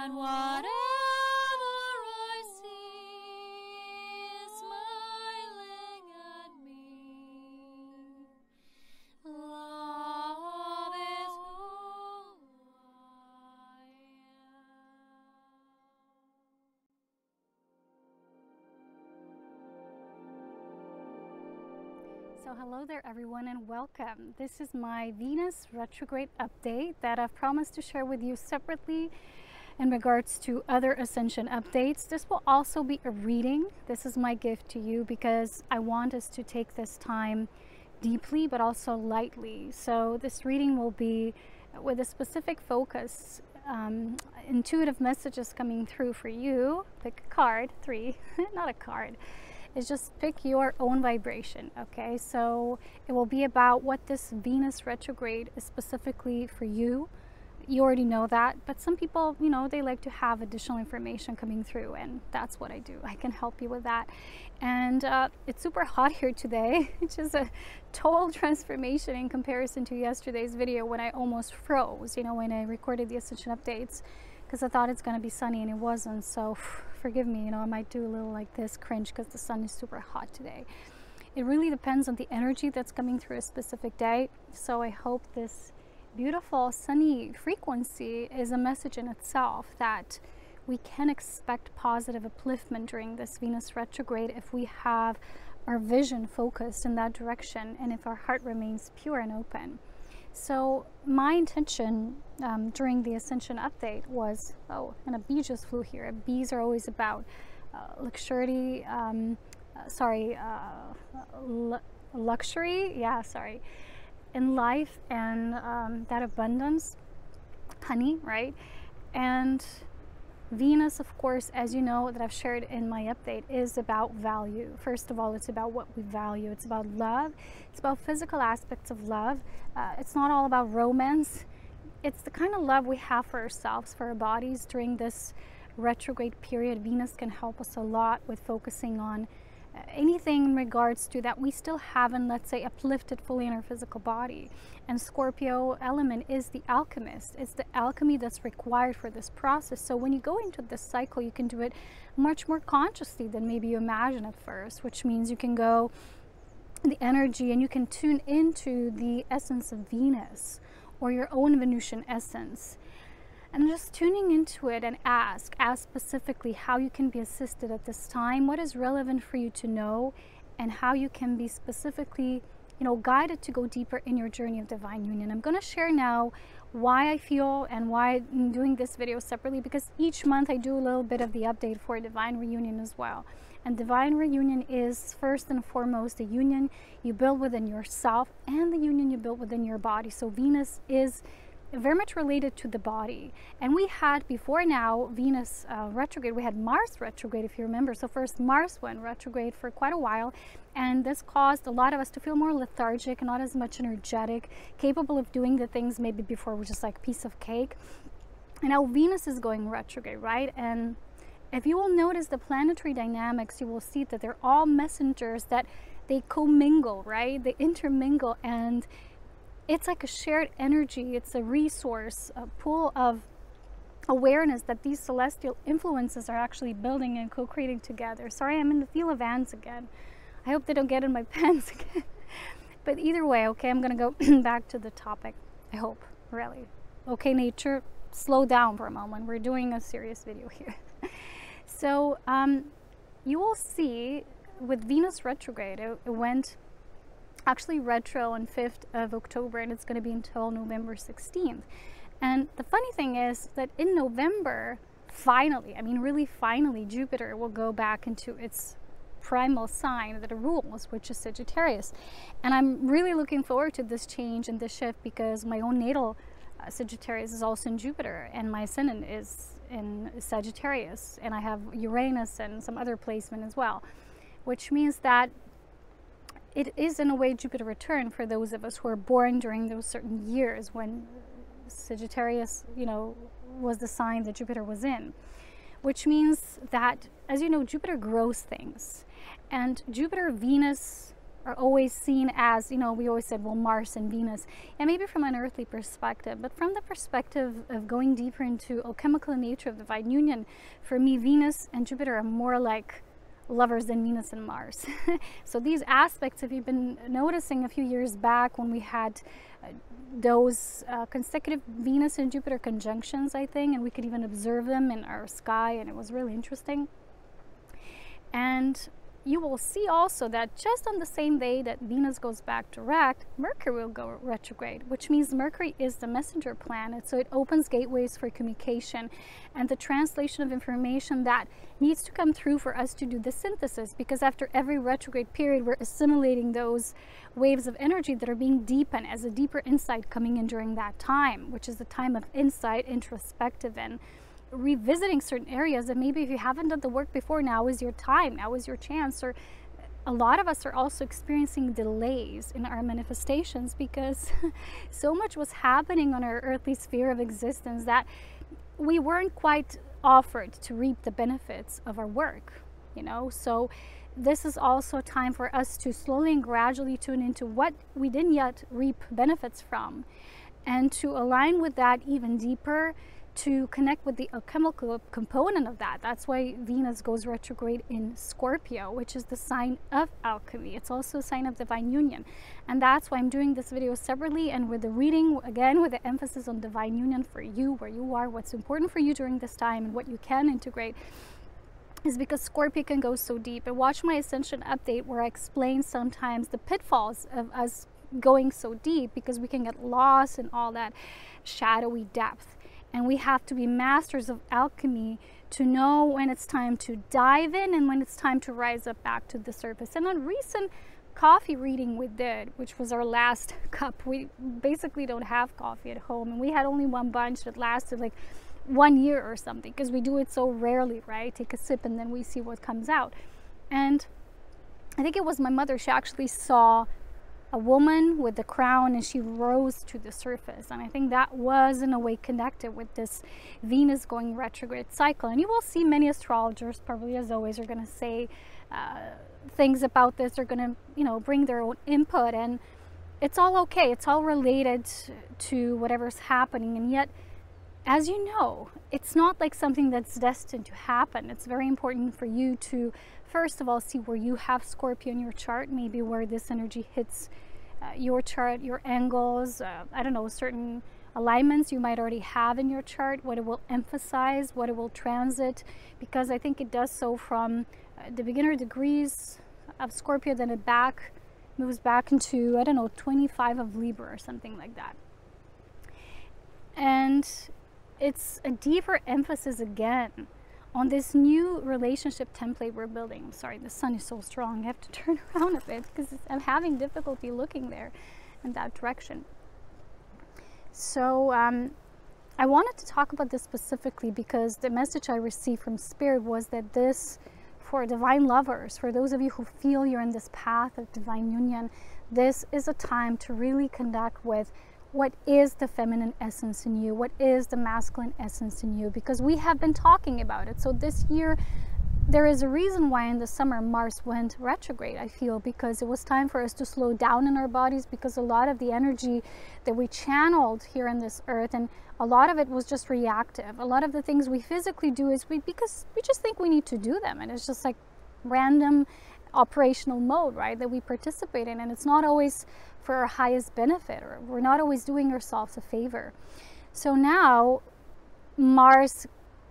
and whatever I see is smiling at me. Love is who I am. So hello there everyone and welcome. This is my Venus retrograde update that I've promised to share with you separately in regards to other Ascension updates. This will also be a reading. This is my gift to you because I want us to take this time deeply but also lightly. So this reading will be with a specific focus, intuitive messages coming through for you. Pick a card, 3, not a card. Is just pick your own vibration, okay? So it will be about what this Venus retrograde is specifically for you. You already know that, but some people, you know, they like to have additional information coming through, and that's what I do. I can help you with that. And it's super hot here today, which is a total transformation in comparison to yesterday's video when I almost froze, you know, when I recorded the Ascension updates, because I thought it's going to be sunny and it wasn't. So forgive me, you know, I might do a little like this cringe because the sun is super hot today. It really depends on the energy that's coming through a specific day. So I hope this beautiful sunny frequency is a message in itself that we can expect positive upliftment during this Venus retrograde if we have our vision focused in that direction and if our heart remains pure and open. So my intention during the Ascension update was, and a bee just flew here. Bees are always about luxury, in life and that abundance, honey, right? And Venus, of course, as you know, that I've shared in my update, is about value. First of all, it's about what we value. It's about love. It's about physical aspects of love. It's not all about romance. It's the kind of love we have for ourselves, for our bodies during this retrograde period. Venus can help us a lot with focusing on anything in regards to that we still haven't, let's say, uplifted fully in our physical body. And Scorpio element is the alchemist. It's the alchemy that's required for this process. So when you go into this cycle, you can do it much more consciously than maybe you imagine at first, which means you can go the energy and you can tune into the essence of Venus or your own Venusian essence. And just tuning into it and ask specifically how you can be assisted at this time, what is relevant for you to know, and how you can be specifically, you know, guided to go deeper in your journey of divine union. I'm going to share now why I feel and why I'm doing this video separately, because each month I do a little bit of the update for divine reunion as well. And divine reunion is first and foremost the union you build within yourself and the union you build within your body. So Venus is very much related to the body. And we had before now Venus retrograde, we had Mars retrograde, if you remember. So first Mars went retrograde for quite a while, and this caused a lot of us to feel more lethargic, not as much energetic, capable of doing the things maybe before were just like piece of cake. And now Venus is going retrograde, right? And if you will notice the planetary dynamics, you will see that they're all messengers, that they commingle, right? They intermingle, and it's like a shared energy. It's a resource, a pool of awareness that these celestial influences are actually building and co-creating together. Sorry, I'm in the feel of ants again. I hope they don't get in my pants again. But either way, okay, I'm gonna go back to the topic. I hope, really. Okay, nature, slow down for a moment. We're doing a serious video here. So you will see with Venus retrograde, it went actually retro on 5th of October, and it's going to be until November 16th. And the funny thing is that in November, finally, I mean really finally, Jupiter will go back into its primal sign that it rules, which is Sagittarius. And I'm really looking forward to this change and this shift because my own natal Sagittarius is also in Jupiter, and my ascendant is in Sagittarius, and I have Uranus and some other placement as well, which means that it is in a way Jupiter return for those of us who are born during those certain years when Sagittarius, you know, was the sign that Jupiter was in, which means that, as you know, Jupiter grows things, and Jupiter, Venus, are always seen as, you know, we always said, well, Mars and Venus, and maybe from an earthly perspective, but from the perspective of going deeper into alchemical nature of divine union, for me, Venus and Jupiter are more like lovers than Venus and Mars. So these aspects, if you've been noticing a few years back when we had those consecutive Venus and Jupiter conjunctions, I think, and we could even observe them in our sky, and it was really interesting. And you will see also that just on the same day that Venus goes back direct, Mercury will go retrograde, which means Mercury is the messenger planet. So it opens gateways for communication and the translation of information that needs to come through for us to do the synthesis, because after every retrograde period, we're assimilating those waves of energy that are being deepened as a deeper insight coming in during that time, which is the time of insight, introspective, and revisiting certain areas that maybe if you haven't done the work before, now is your time, now is your chance. Or a lot of us are also experiencing delays in our manifestations because so much was happening on our earthly sphere of existence that we weren't quite offered to reap the benefits of our work, you know. So this is also a time for us to slowly and gradually tune into what we didn't yet reap benefits from, and to align with that even deeper, to connect with the alchemical component of that. That's why Venus goes retrograde in Scorpio, which is the sign of alchemy. It's also a sign of divine union. And that's why I'm doing this video separately and with the reading, again, with the emphasis on divine union for you, where you are, what's important for you during this time, and what you can integrate, is because Scorpio can go so deep. And watch my Ascension update where I explain sometimes the pitfalls of us going so deep, because we can get lost in all that shadowy depth. And we have to be masters of alchemy to know when it's time to dive in and when it's time to rise up back to the surface. And on recent coffee reading we did, which was our last cup, we basically don't have coffee at home, and we had only one bunch that lasted like 1 year or something, because we do it so rarely, right? Take a sip and then we see what comes out. And I think it was my mother, she actually saw a woman with the crown and she rose to the surface, and I think that was in a way connected with this Venus going retrograde cycle. And you will see many astrologers, probably as always, are going to say things about this. They're going to, you know, bring their own input, and it's all okay. It's all related to whatever's happening. And yet, as you know, it's not like something that's destined to happen. It's very important for you to first of all see where you have Scorpio in your chart, maybe where this energy hits your chart, your angles, I don't know, certain alignments you might already have in your chart, what it will emphasize, what it will transit, because I think it does so from the beginner degrees of Scorpio, then it moves back into, I don't know, 25 of Libra or something like that. And it's a deeper emphasis again on this new relationship template we're building. I'm sorry, the sun is so strong. I have to turn around a bit because I'm having difficulty looking there in that direction. So I wanted to talk about this specifically because the message I received from Spirit was that this, for divine lovers, for those of you who feel you're in this path of divine union, this is a time to really connect with what is the feminine essence in you, what is the masculine essence in you, because we have been talking about it. So this year, there is a reason why in the summer Mars went retrograde, I feel, because it was time for us to slow down in our bodies, because a lot of the energy that we channeled here on this earth, and a lot of it was just reactive. A lot of the things we physically do is because we just think we need to do them, and it's just like random operational mode, right, that we participate in, and it's not always for our highest benefit, or we're not always doing ourselves a favor. So now Mars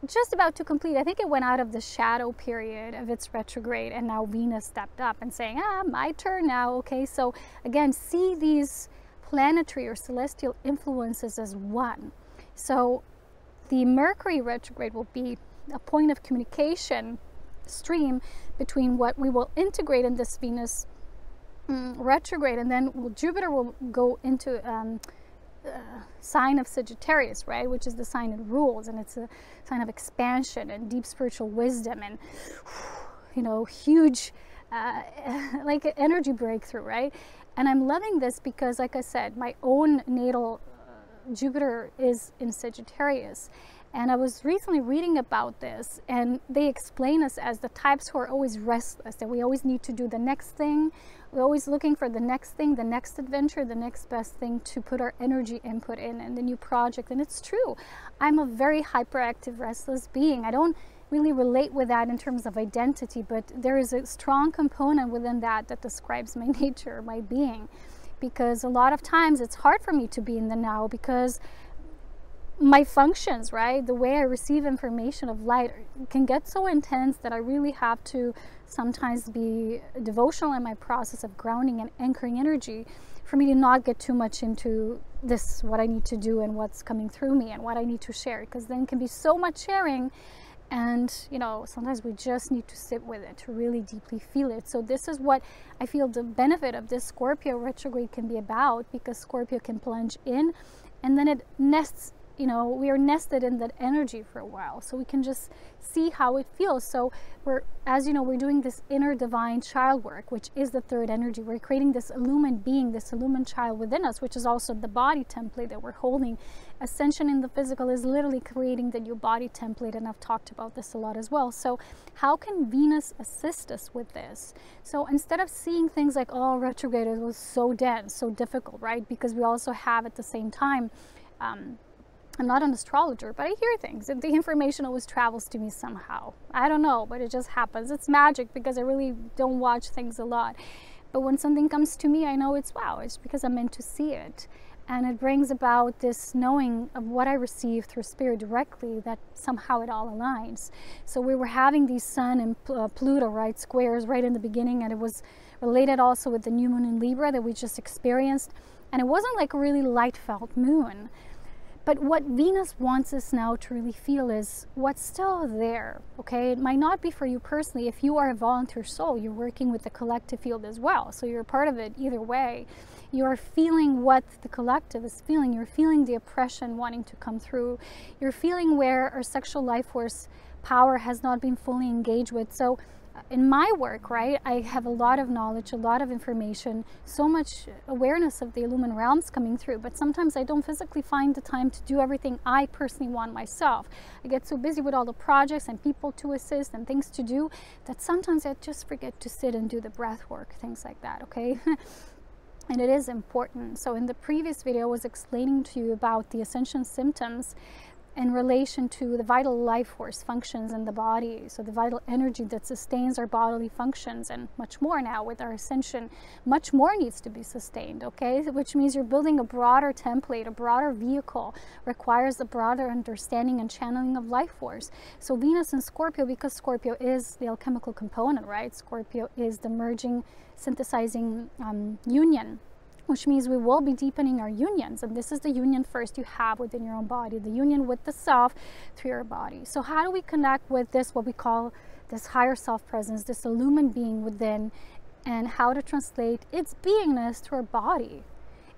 just about to complete, I think it went out of the shadow period of its retrograde, and now Venus stepped up and saying, my turn now. Okay, so again, see these planetary or celestial influences as one. So the Mercury retrograde will be a point of communication stream between what we will integrate in this Venus retrograde, and then Jupiter will go into sign of Sagittarius, right, which is the sign it rules, and it's a sign of expansion and deep spiritual wisdom and, you know, huge like an energy breakthrough, right? And I'm loving this because, like I said, my own natal Jupiter is in Sagittarius. And I was recently reading about this, and they explain us as the types who are always restless, that we always need to do the next thing. We're always looking for the next thing, the next adventure, the next best thing to put our energy input in, and the new project. And it's true. I'm a very hyperactive, restless being. I don't really relate with that in terms of identity, but there is a strong component within that that describes my nature, my being. Because a lot of times it's hard for me to be in the now, because my functions, right, the way I receive information of light can get so intense that I really have to sometimes be devotional in my process of grounding and anchoring energy for me to not get too much into this, what I need to do and what's coming through me and what I need to share, because then it can be so much sharing. And, you know, sometimes we just need to sit with it to really deeply feel it. So this is what I feel the benefit of this Scorpio retrograde can be about, because Scorpio can plunge in and then it nests, you know, we are nested in that energy for a while, so we can just see how it feels. So we're, as you know, we're doing this inner divine child work, which is the third energy. We're creating this illumined being, this illumined child within us, which is also the body template that we're holding. Ascension in the physical is literally creating the new body template, and I've talked about this a lot as well. So how can Venus assist us with this? So instead of seeing things like, oh, retrograde was so dense, so difficult, right? Because we also have at the same time, I'm not an astrologer, but I hear things. The information always travels to me somehow. I don't know, but it just happens. It's magic, because I really don't watch things a lot. But when something comes to me, I know it's wow. It's because I'm meant to see it. And it brings about this knowing of what I receive through spirit directly, that somehow it all aligns. So we were having these Sun and Pluto, right, squares right in the beginning, and it was related also with the new moon in Libra that we just experienced. And it wasn't like a really light felt moon. But what Venus wants us now to really feel is what's still there, okay? It might not be for you personally. If you are a volunteer soul, you're working with the collective field as well. So you're part of it either way. You're feeling what the collective is feeling. You're feeling the oppression wanting to come through. You're feeling where our sexual life force power has not been fully engaged with. So in my work, right, I have a lot of knowledge, a lot of information, so much awareness of the illumined realms coming through, but sometimes I don't physically find the time to do everything I personally want myself. I get so busy with all the projects and people to assist and things to do that sometimes I just forget to sit and do the breath work, things like that, okay? And it is important. So in the previous video, I was explaining to you about the Ascension symptoms in relation to the vital life force functions in the body, so the vital energy that sustains our bodily functions, and much more now with our Ascension, much more needs to be sustained, okay? Which means you're building a broader template, a broader vehicle, requires a broader understanding and channeling of life force. So Venus and Scorpio, because Scorpio is the alchemical component, right? Scorpio is the merging, synthesizing union, which means we will be deepening our unions. And this is the union first you have within your own body, the union with the self through your body. So how do we connect with this, what we call this higher self presence, this illumined being within, and how to translate its beingness to our body?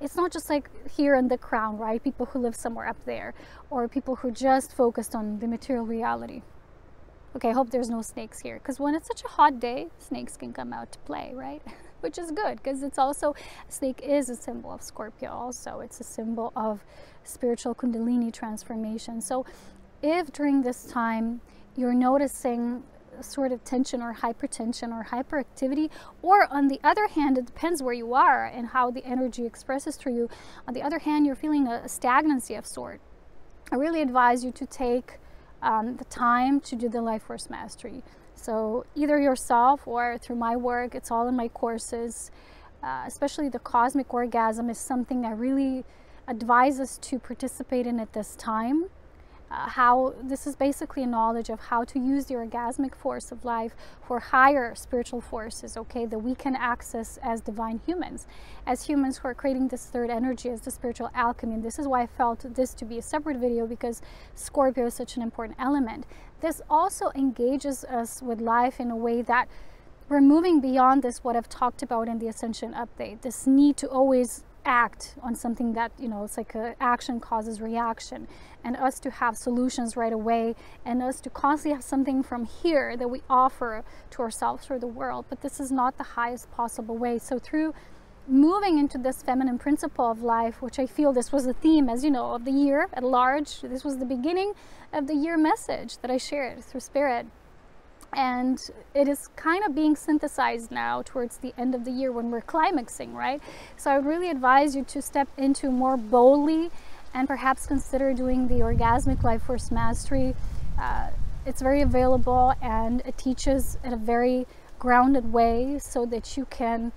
It's not just like here in the crown, right? People who live somewhere up there, or people who are just focused on the material reality. Okay, I hope there's no snakes here, because when it's such a hot day, snakes can come out to play, right? Which is good, because it's also, snake is a symbol of Scorpio also. It's a symbol of spiritual Kundalini transformation. So if during this time you're noticing a sort of tension or hypertension or hyperactivity, or on the other hand, it depends where you are and how the energy expresses through you. On the other hand, you're feeling a stagnancy of sort. I really advise you to take the time to do the life force mastery. So either yourself or through my work, it's all in my courses. Especially the cosmic orgasm is something I really advise us to participate in at this time. How this is basically a knowledge of how to use the orgasmic force of life for higher spiritual forces, okay, that we can access as divine humans, as humans who are creating this third energy as the spiritual alchemy. And this is why I felt this to be a separate video, because Scorpio is such an important element. This also engages us with life in a way that we're moving beyond this, what I've talked about in the Ascension update, this need to always act on something that, you know, it's like action causes reaction, and us to have solutions right away, and us to constantly have something from here that we offer to ourselves or the world. But this is not the highest possible way. So through moving into this feminine principle of life, which I feel this was the theme, as you know, of the year at large. This was the beginning of the year message that I shared through Spirit. And it is kind of being synthesized now towards the end of the year when we're climaxing, right? So I would really advise you to step into more boldly and perhaps consider doing the Orgasmic Life Force Mastery. It's very available, and it teaches in a very grounded way so that you can,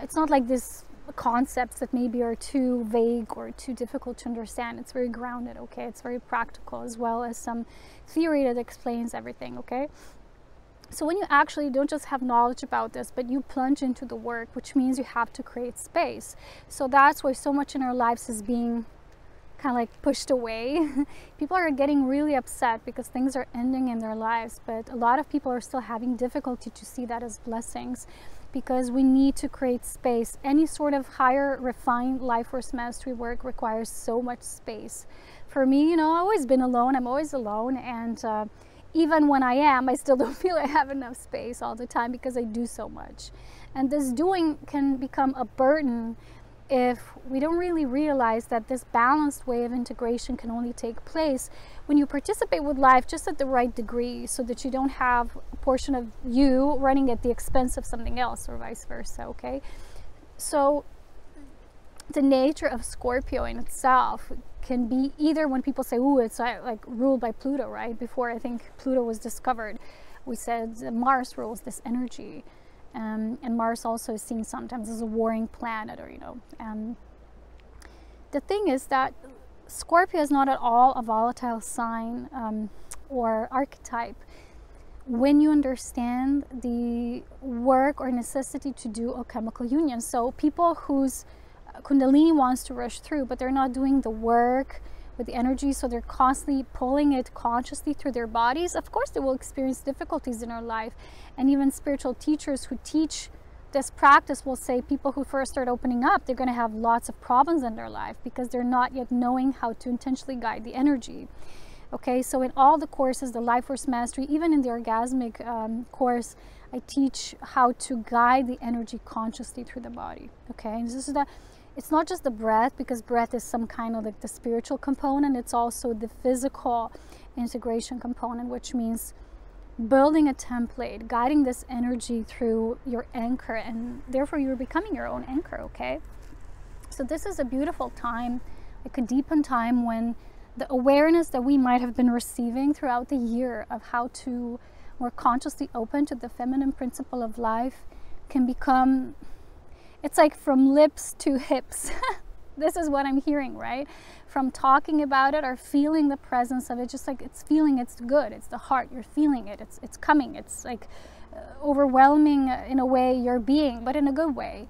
it's not like these concepts that maybe are too vague or too difficult to understand. It's very grounded, okay? It's very practical, as well as some theory that explains everything, okay? So when you actually don't just have knowledge about this, but you plunge into the work, which means you have to create space. So that's why so much in our lives is being kind of like pushed away. People are getting really upset because things are ending in their lives, but a lot of people are still having difficulty to see that as blessings, because we need to create space. Any sort of higher refined life force mastery work requires so much space. For me, you know, I've always been alone. I'm always alone, and even when I am, I still don't feel I have enough space all the time because I do so much. And this doing can become a burden if we don't really realize that this balanced way of integration can only take place when you participate with life just at the right degree, so that you don't have a portion of you running at the expense of something else, or vice versa, okay? So the nature of Scorpio in itself can be either, when people say, "Ooh, it's like ruled by Pluto," right? Before I think Pluto was discovered, we said Mars rules this energy. And Mars also is seen sometimes as a warring planet, or, you know. The thing is that Scorpio is not at all a volatile sign or archetype when you understand the work or necessity to do alchemical union. So people whose Kundalini wants to rush through, but they're not doing the work with the energy, so they're constantly pulling it consciously through their bodies, of course they will experience difficulties in our life. And even spiritual teachers who teach this practice will say people who first start opening up, they're going to have lots of problems in their life because they're not yet knowing how to intentionally guide the energy. Okay, so in all the courses, the Life Force Mastery, even in the Orgasmic course, I teach how to guide the energy consciously through the body. Okay, and this is it's not just the breath, because breath is some kind of like the spiritual component. It's also the physical integration component, which means building a template, guiding this energy through your anchor, and therefore you're becoming your own anchor, okay? So this is a beautiful time, like a deepen time, when the awareness that we might have been receiving throughout the year of how to more consciously open to the feminine principle of life can become, it's like from lips to hips. This is what I'm hearing, right? From talking about it or feeling the presence of it, just like it's feeling, it's good, it's the heart, you're feeling it, it's coming, it's like overwhelming in a way your being, but in a good way.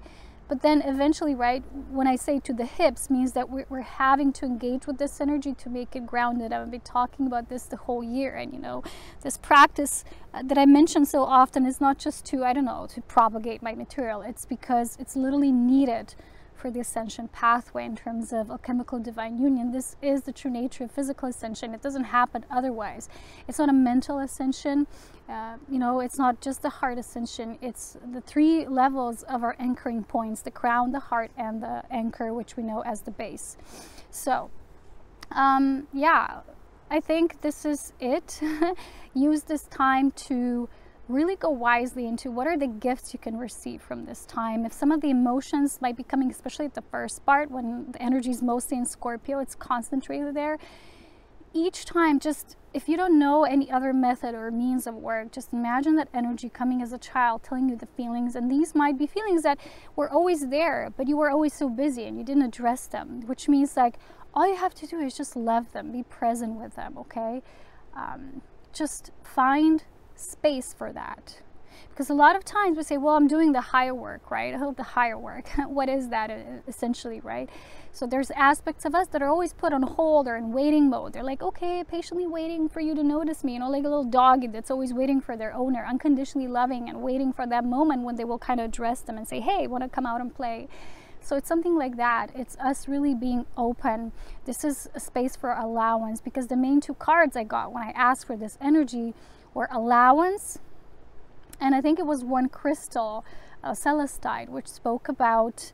But then eventually, right, when I say to the hips, means that we're having to engage with this energy to make it grounded. I've been talking about this the whole year, and you know, this practice that I mention so often is not just to, I don't know, to propagate my material. It's because it's literally needed for the ascension pathway in terms of alchemical divine union. This is the true nature of physical ascension. It doesn't happen otherwise. It's not a mental ascension. You know, it's not just the heart ascension. It's the three levels of our anchoring points: the crown, the heart, and the anchor, which we know as the base. So, yeah, I think this is it. Use this time to really go wisely into what are the gifts you can receive from this time. If some of the emotions might be coming, especially at the first part, when the energy is mostly in Scorpio, it's concentrated there. Each time, just if you don't know any other method or means of work, just imagine that energy coming as a child, telling you the feelings. And these might be feelings that were always there, but you were always so busy and you didn't address them, which means like all you have to do is just love them, be present with them, okay? Just find space for that, because a lot of times we say, well, I'm doing the higher work, right? I hope the higher work. What is that essentially, right? So there's aspects of us that are always put on hold or in waiting mode. They're like, okay, patiently waiting for you to notice me, you know, like a little dog that's always waiting for their owner, unconditionally loving and waiting for that moment when they will kind of address them and say, hey, want to come out and play? So it's something like that. It's us really being open. This is a space for allowance, because the main two cards I got when I asked for this energy were allowance, and I think it was one crystal, celestite, which spoke about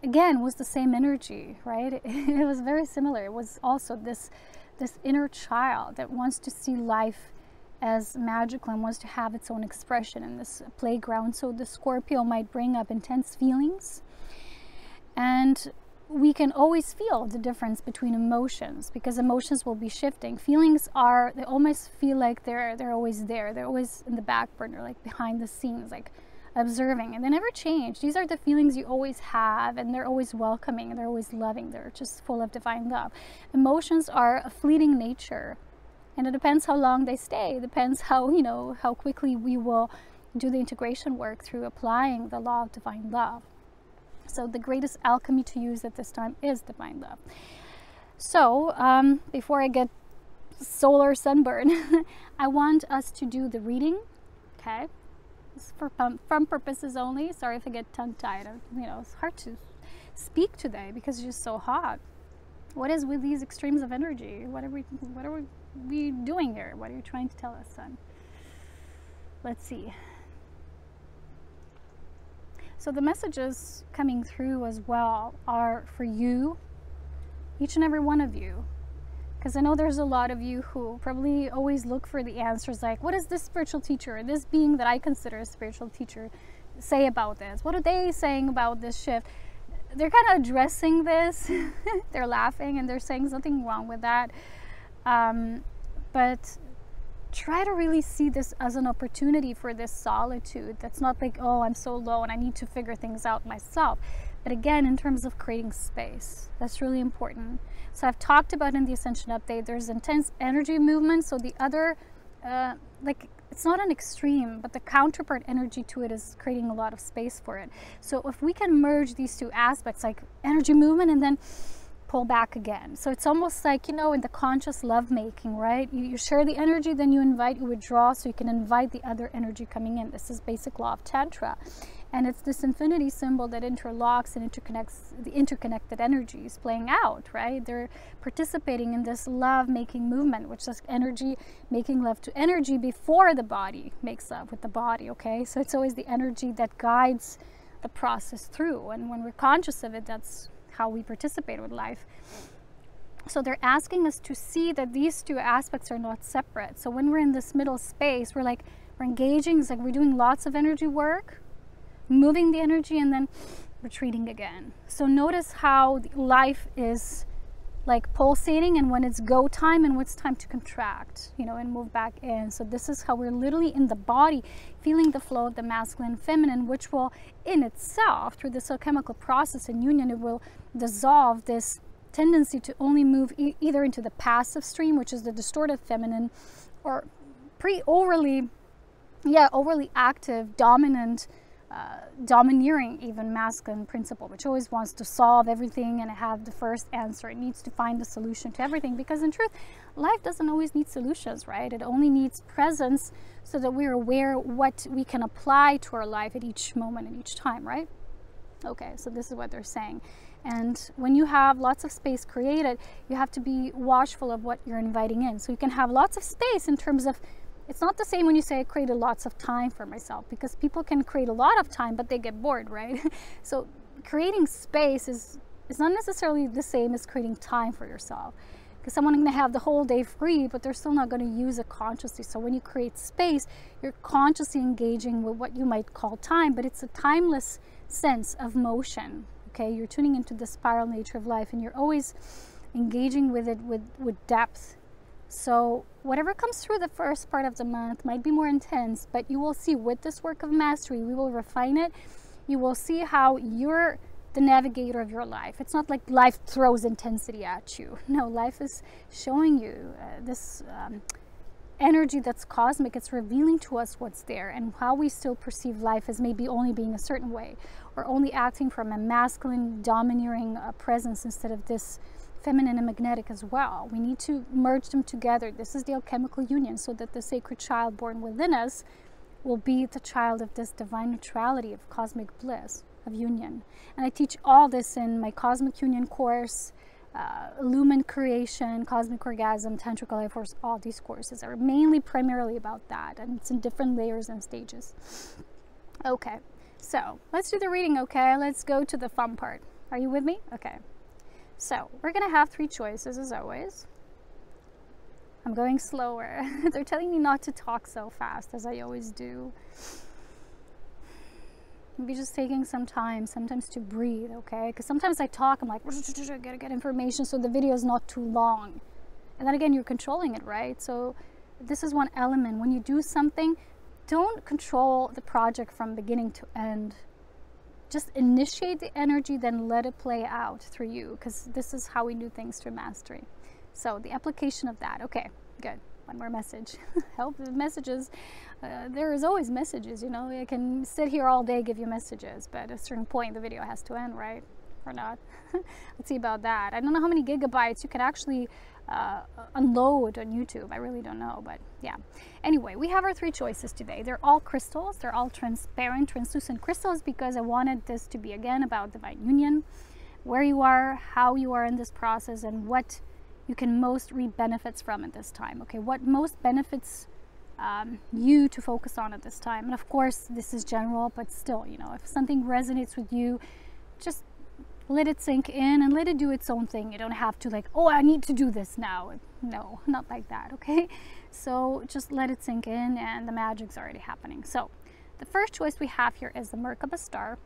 again, was the same energy, right? It was very similar. It was also this inner child that wants to see life as magical and wants to have its own expression in this playground. So the Scorpio might bring up intense feelings, and we can always feel the difference between emotions, because emotions will be shifting. Feelings are, they almost feel like they're always there. They're always in the back burner, like behind the scenes, like observing, and they never change. These are the feelings you always have, and they're always welcoming, and they're always loving. They're just full of divine love. Emotions are a fleeting nature, and it depends how long they stay. It depends how, you know, how quickly we will do the integration work through applying the law of divine love. So the greatest alchemy to use at this time is divine love. So before I get solar sunburn, I want us to do the reading. Okay, this is for fun purposes only. Sorry if I get tongue-tied. You know, it's hard to speak today because it's just so hot. What is with these extremes of energy? What are we doing here? What are you trying to tell us, son? Let's see. So the messages coming through as well are for you, each and every one of you. Because I know there's a lot of you who probably always look for the answers, like, what does this spiritual teacher, or this being that I consider a spiritual teacher, say about this? What are they saying about this shift? They're kind of addressing this. They're laughing and they're saying there's nothing wrong with that. But try to really see this as an opportunity for this solitude. That's not like, oh, I'm so low and I need to figure things out myself. But again, in terms of creating space, that's really important. So I've talked about in the Ascension update, there's intense energy movement. So the other, like, it's not an extreme, but the counterpart energy to it is creating a lot of space for it. So if we can merge these two aspects, like energy movement and then pull back again. So it's almost like, you know, in the conscious love making, right? You share the energy, then you invite, you withdraw, so you can invite the other energy coming in. This is basic law of Tantra. And it's this infinity symbol that interlocks and interconnects the interconnected energies playing out, right? They're participating in this love making movement, which is energy making love to energy before the body makes love with the body, okay? So it's always the energy that guides the process through. And when we're conscious of it, that's how we participate with life. So they're asking us to see that these two aspects are not separate. So when we're in this middle space, we're engaging. It's like we're doing lots of energy work, moving the energy, and then retreating again. So notice how life is like pulsating, and when it's go time and when it's time to contract, you know, and move back in. So this is how we're literally in the body feeling the flow of the masculine and feminine, which will in itself, through this alchemical process and union, it will dissolve this tendency to only move either into the passive stream, which is the distorted feminine, or overly active, dominant, domineering even masculine principle, which always wants to solve everything and have the first answer. It needs to find the solution to everything, because in truth, life doesn't always need solutions, right? It only needs presence, so that we're aware what we can apply to our life at each moment and each time, right? Okay, so this is what they're saying. And when you have lots of space created, you have to be watchful of what you're inviting in. So you can have lots of space in terms of, it's not the same when you say I created lots of time for myself, because people can create a lot of time, but they get bored, right? So creating space is not necessarily the same as creating time for yourself, because someone can have the whole day free, but they're still not going to use it consciously. So when you create space, you're consciously engaging with what you might call time, but it's a timeless sense of motion. Okay, you're tuning into the spiral nature of life, and you're always engaging with it with depth. So whatever comes through the first part of the month might be more intense, but you will see with this work of mastery, we will refine it. You will see how you're the navigator of your life. It's not like life throws intensity at you. No, life is showing you this energy that's cosmic. It's revealing to us what's there and how we still perceive life as maybe only being a certain way, or only acting from a masculine, domineering presence instead of this feminine and magnetic as well. We need to merge them together. This is the alchemical union, so that the sacred child born within us will be the child of this divine neutrality, of cosmic bliss, of union. And I teach all this in my Cosmic Union course, Lumen Creation, Cosmic Orgasm, Tantric Life Force. All these courses are mainly primarily about that, and it's in different layers and stages. Okay, So let's do the reading, okay? Let's go to the fun part. Are you with me? Okay. So we're gonna have 3 choices as always. I'm going slower. They're telling me not to talk so fast as I always do. Maybe just taking some time sometimes to breathe, okay? Because sometimes I talk, I'm like, I gotta get information so the video is not too long. And then again, you're controlling it, right? So this is one element. When you do something, don't control the project from beginning to end. Just initiate the energy, then let it play out through you, because this is how we do things through mastery. So the application of that. Okay, good. One more message. Help the messages. There is always messages, you know. I can sit here all day, give you messages, but at a certain point the video has to end, right? Or not. Let's see about that. I don't know how many gigabytes you can actually unload on YouTube. I really don't know, but yeah. Anyway, we have our 3 choices today. They're all crystals. They're all transparent, translucent crystals, because I wanted this to be, again, about divine union, where you are, how you are in this process, and what you can most reap benefits from at this time. Okay, what most benefits you to focus on at this time. And of course, this is general, but still, you know, if something resonates with you, just let it sink in and let it do its own thing. You don't have to like, oh, I need to do this now. No, not like that, okay? So just let it sink in and the magic's already happening. So the first choice we have here is the Merkaba star.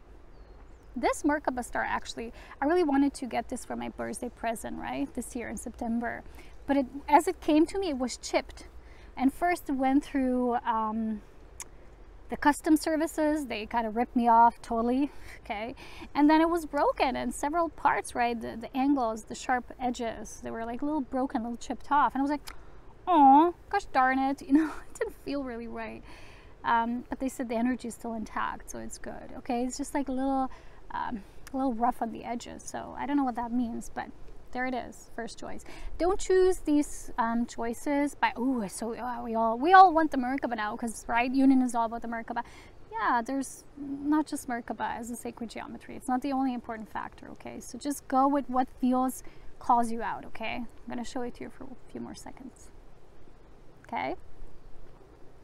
This Merkaba star, actually, I really wanted to get this for my birthday present, right? This year in September. But as it came to me, it was chipped. And first it went through the custom services. They kind of ripped me off totally, okay? And then it was broken in several parts, right? The angles, the sharp edges, they were like a little broken, a little chipped off. And I was like, oh, gosh darn it, you know, it didn't feel really right. But they said the energy is still intact, so it's good, okay? It's just like a little rough on the edges, so I don't know what that means, but there it is, first choice. Don't choose these choices by, oh, so we all want the Merkaba now, because, right, union is all about the Merkaba. Yeah, there's not just Merkaba as a sacred geometry. It's not the only important factor, okay? So just go with what calls you out, okay? I'm going to show it to you for a few more seconds, okay?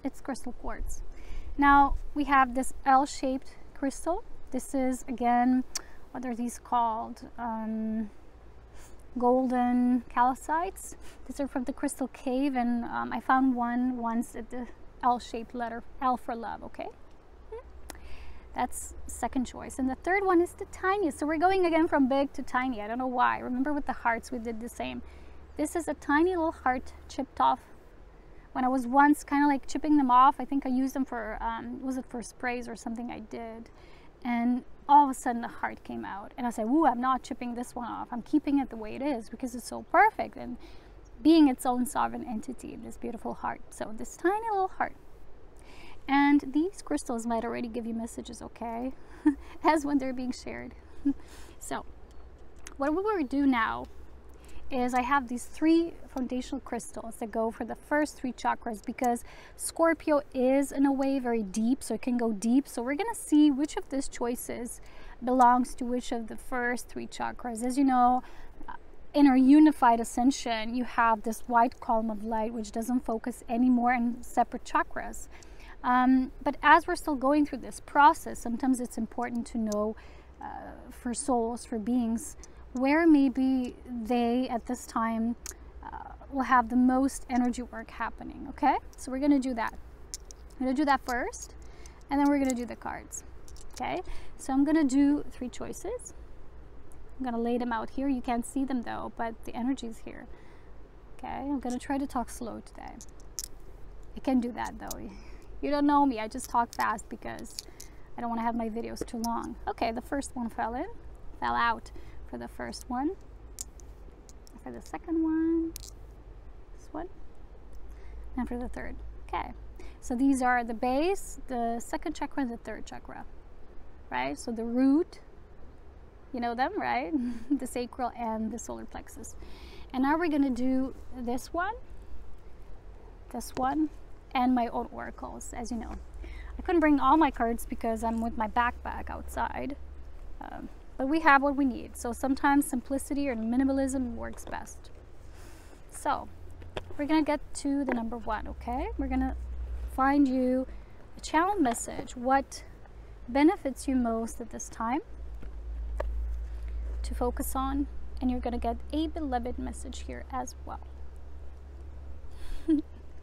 It's crystal quartz. Now, we have this L-shaped crystal. This is, again, what are these called? Golden calcites. These are from the Crystal Cave, and I found one once at the L-shaped letter, L for love, okay? That's second choice. And the third one is the tiniest. So we're going again from big to tiny. I don't know why. Remember with the hearts, we did the same. This is a tiny little heart chipped off. When I was once kind of like chipping them off, I think I used them for, was it for sprays or something I did? And all of a sudden the heart came out. And I said, ooh, I'm not chipping this one off. I'm keeping it the way it is because it's so perfect and being its own sovereign entity, this beautiful heart. So this tiny little heart. And these crystals might already give you messages, okay? As when they're being shared. So what we will do now is I have these 3 foundational crystals that go for the first 3 chakras, because Scorpio is in a way very deep, so it can go deep. So we're going to see which of these choices belongs to which of the first 3 chakras. As you know, in our unified ascension, you have this white column of light which doesn't focus anymore in separate chakras. But as we're still going through this process, sometimes it's important to know for souls, for beings, where maybe they at this time will have the most energy work happening, okay? So we're going to do that. I'm going to do that first, and then we're going to do the cards, okay? So I'm going to do 3 choices. I'm going to lay them out here. You can't see them though, but the energy is here, okay? I'm going to try to talk slow today. I can do that though. You don't know me. I just talk fast because I don't want to have my videos too long. Okay, the first one fell out. For the first one, for the second one, this one, and for the third. Okay, so these are the base, the second chakra, and the third chakra, right? So the root, you know them, right? The sacral and the solar plexus. And now we're going to do this one, and my own oracles, as you know. I couldn't bring all my cards because I'm with my backpack outside. But we have what we need. So sometimes simplicity or minimalism works best. So we're going to get to the number 1, okay? We're going to find you a channel message. What benefits you most at this time to focus on, and you're going to get a beloved message here as well.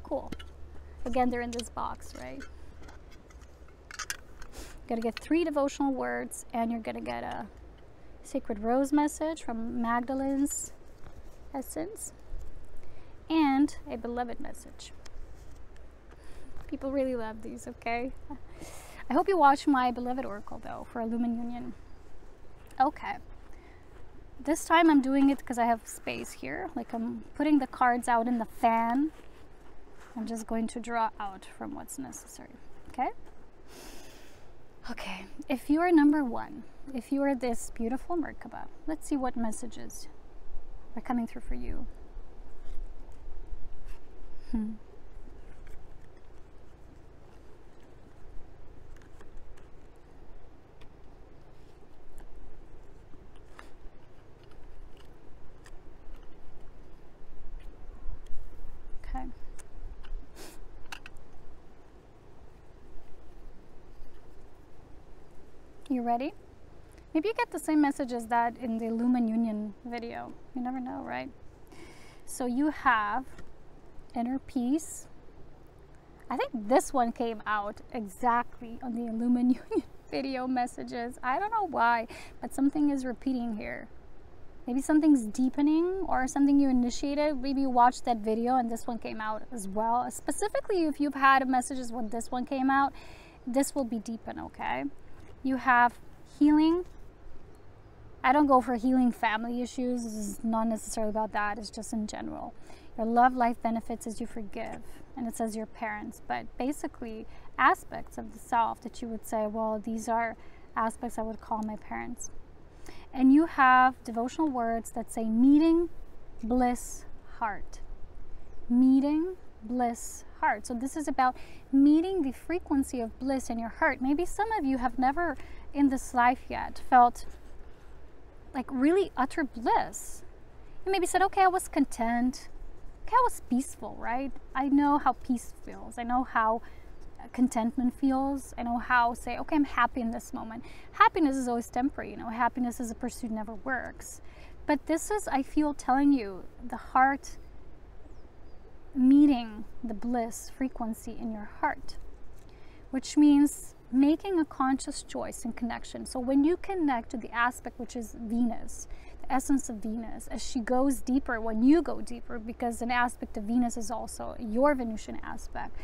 Cool. Again, they're in this box, right? You're going to get 3 devotional words, and you're going to get a sacred rose message from Magdalene's essence and a beloved message. People really love these, okay? I hope you watch my beloved oracle though for a lumen union. Okay. This time I'm doing it because I have space here. Like I'm putting the cards out in the fan. I'm just going to draw out from what's necessary. Okay? Okay. If you are number 1, if you are this beautiful Merkaba, let's see what messages are coming through for you. Okay. You ready? Maybe you get the same message as that in the Lumen Union video. You never know, right? So you have inner peace. I think this one came out exactly on the Lumen Union video messages. I don't know why, but something is repeating here. Maybe something's deepening or something you initiated. Maybe you watched that video and this one came out as well. Specifically, if you've had messages when this one came out, this will be deepen, okay? You have healing. I don't go for healing family issues. This is not necessarily about that. It's just in general. Your love life benefits as you forgive. And it says your parents. But basically, aspects of the self that you would say, well, these are aspects I would call my parents. And you have devotional words that say meeting, bliss, heart. Meeting, bliss, heart. So this is about meeting the frequency of bliss in your heart. Maybe some of you have never in this life yet felt like really utter bliss. You maybe said, okay, I was content. Okay, I was peaceful, right? I know how peace feels. I know how contentment feels. I know how say, okay, I'm happy in this moment. Happiness is always temporary, you know, happiness as a pursuit never works. But this is, I feel, telling you the heart meeting the bliss frequency in your heart, which means making a conscious choice and connection. So when you connect to the aspect which is Venus, the essence of Venus, as she goes deeper, when you go deeper, because an aspect of Venus is also your Venusian aspect,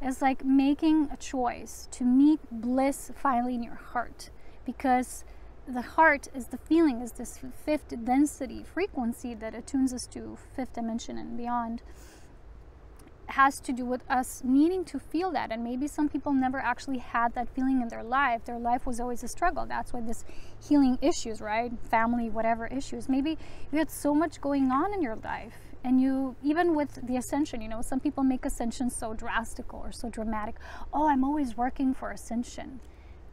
it's like making a choice to meet bliss finally in your heart, because the heart is the feeling, is this 5th density frequency that attunes us to 5th dimension and beyond. Has to do with us needing to feel that. And maybe some people never actually had that feeling in their life. Their life was always a struggle. That's why this healing issues, right? Family, whatever issues. Maybe you had so much going on in your life. And you, even with the Ascension, you know, some people make Ascension so drastical or so dramatic. Oh, I'm always working for Ascension.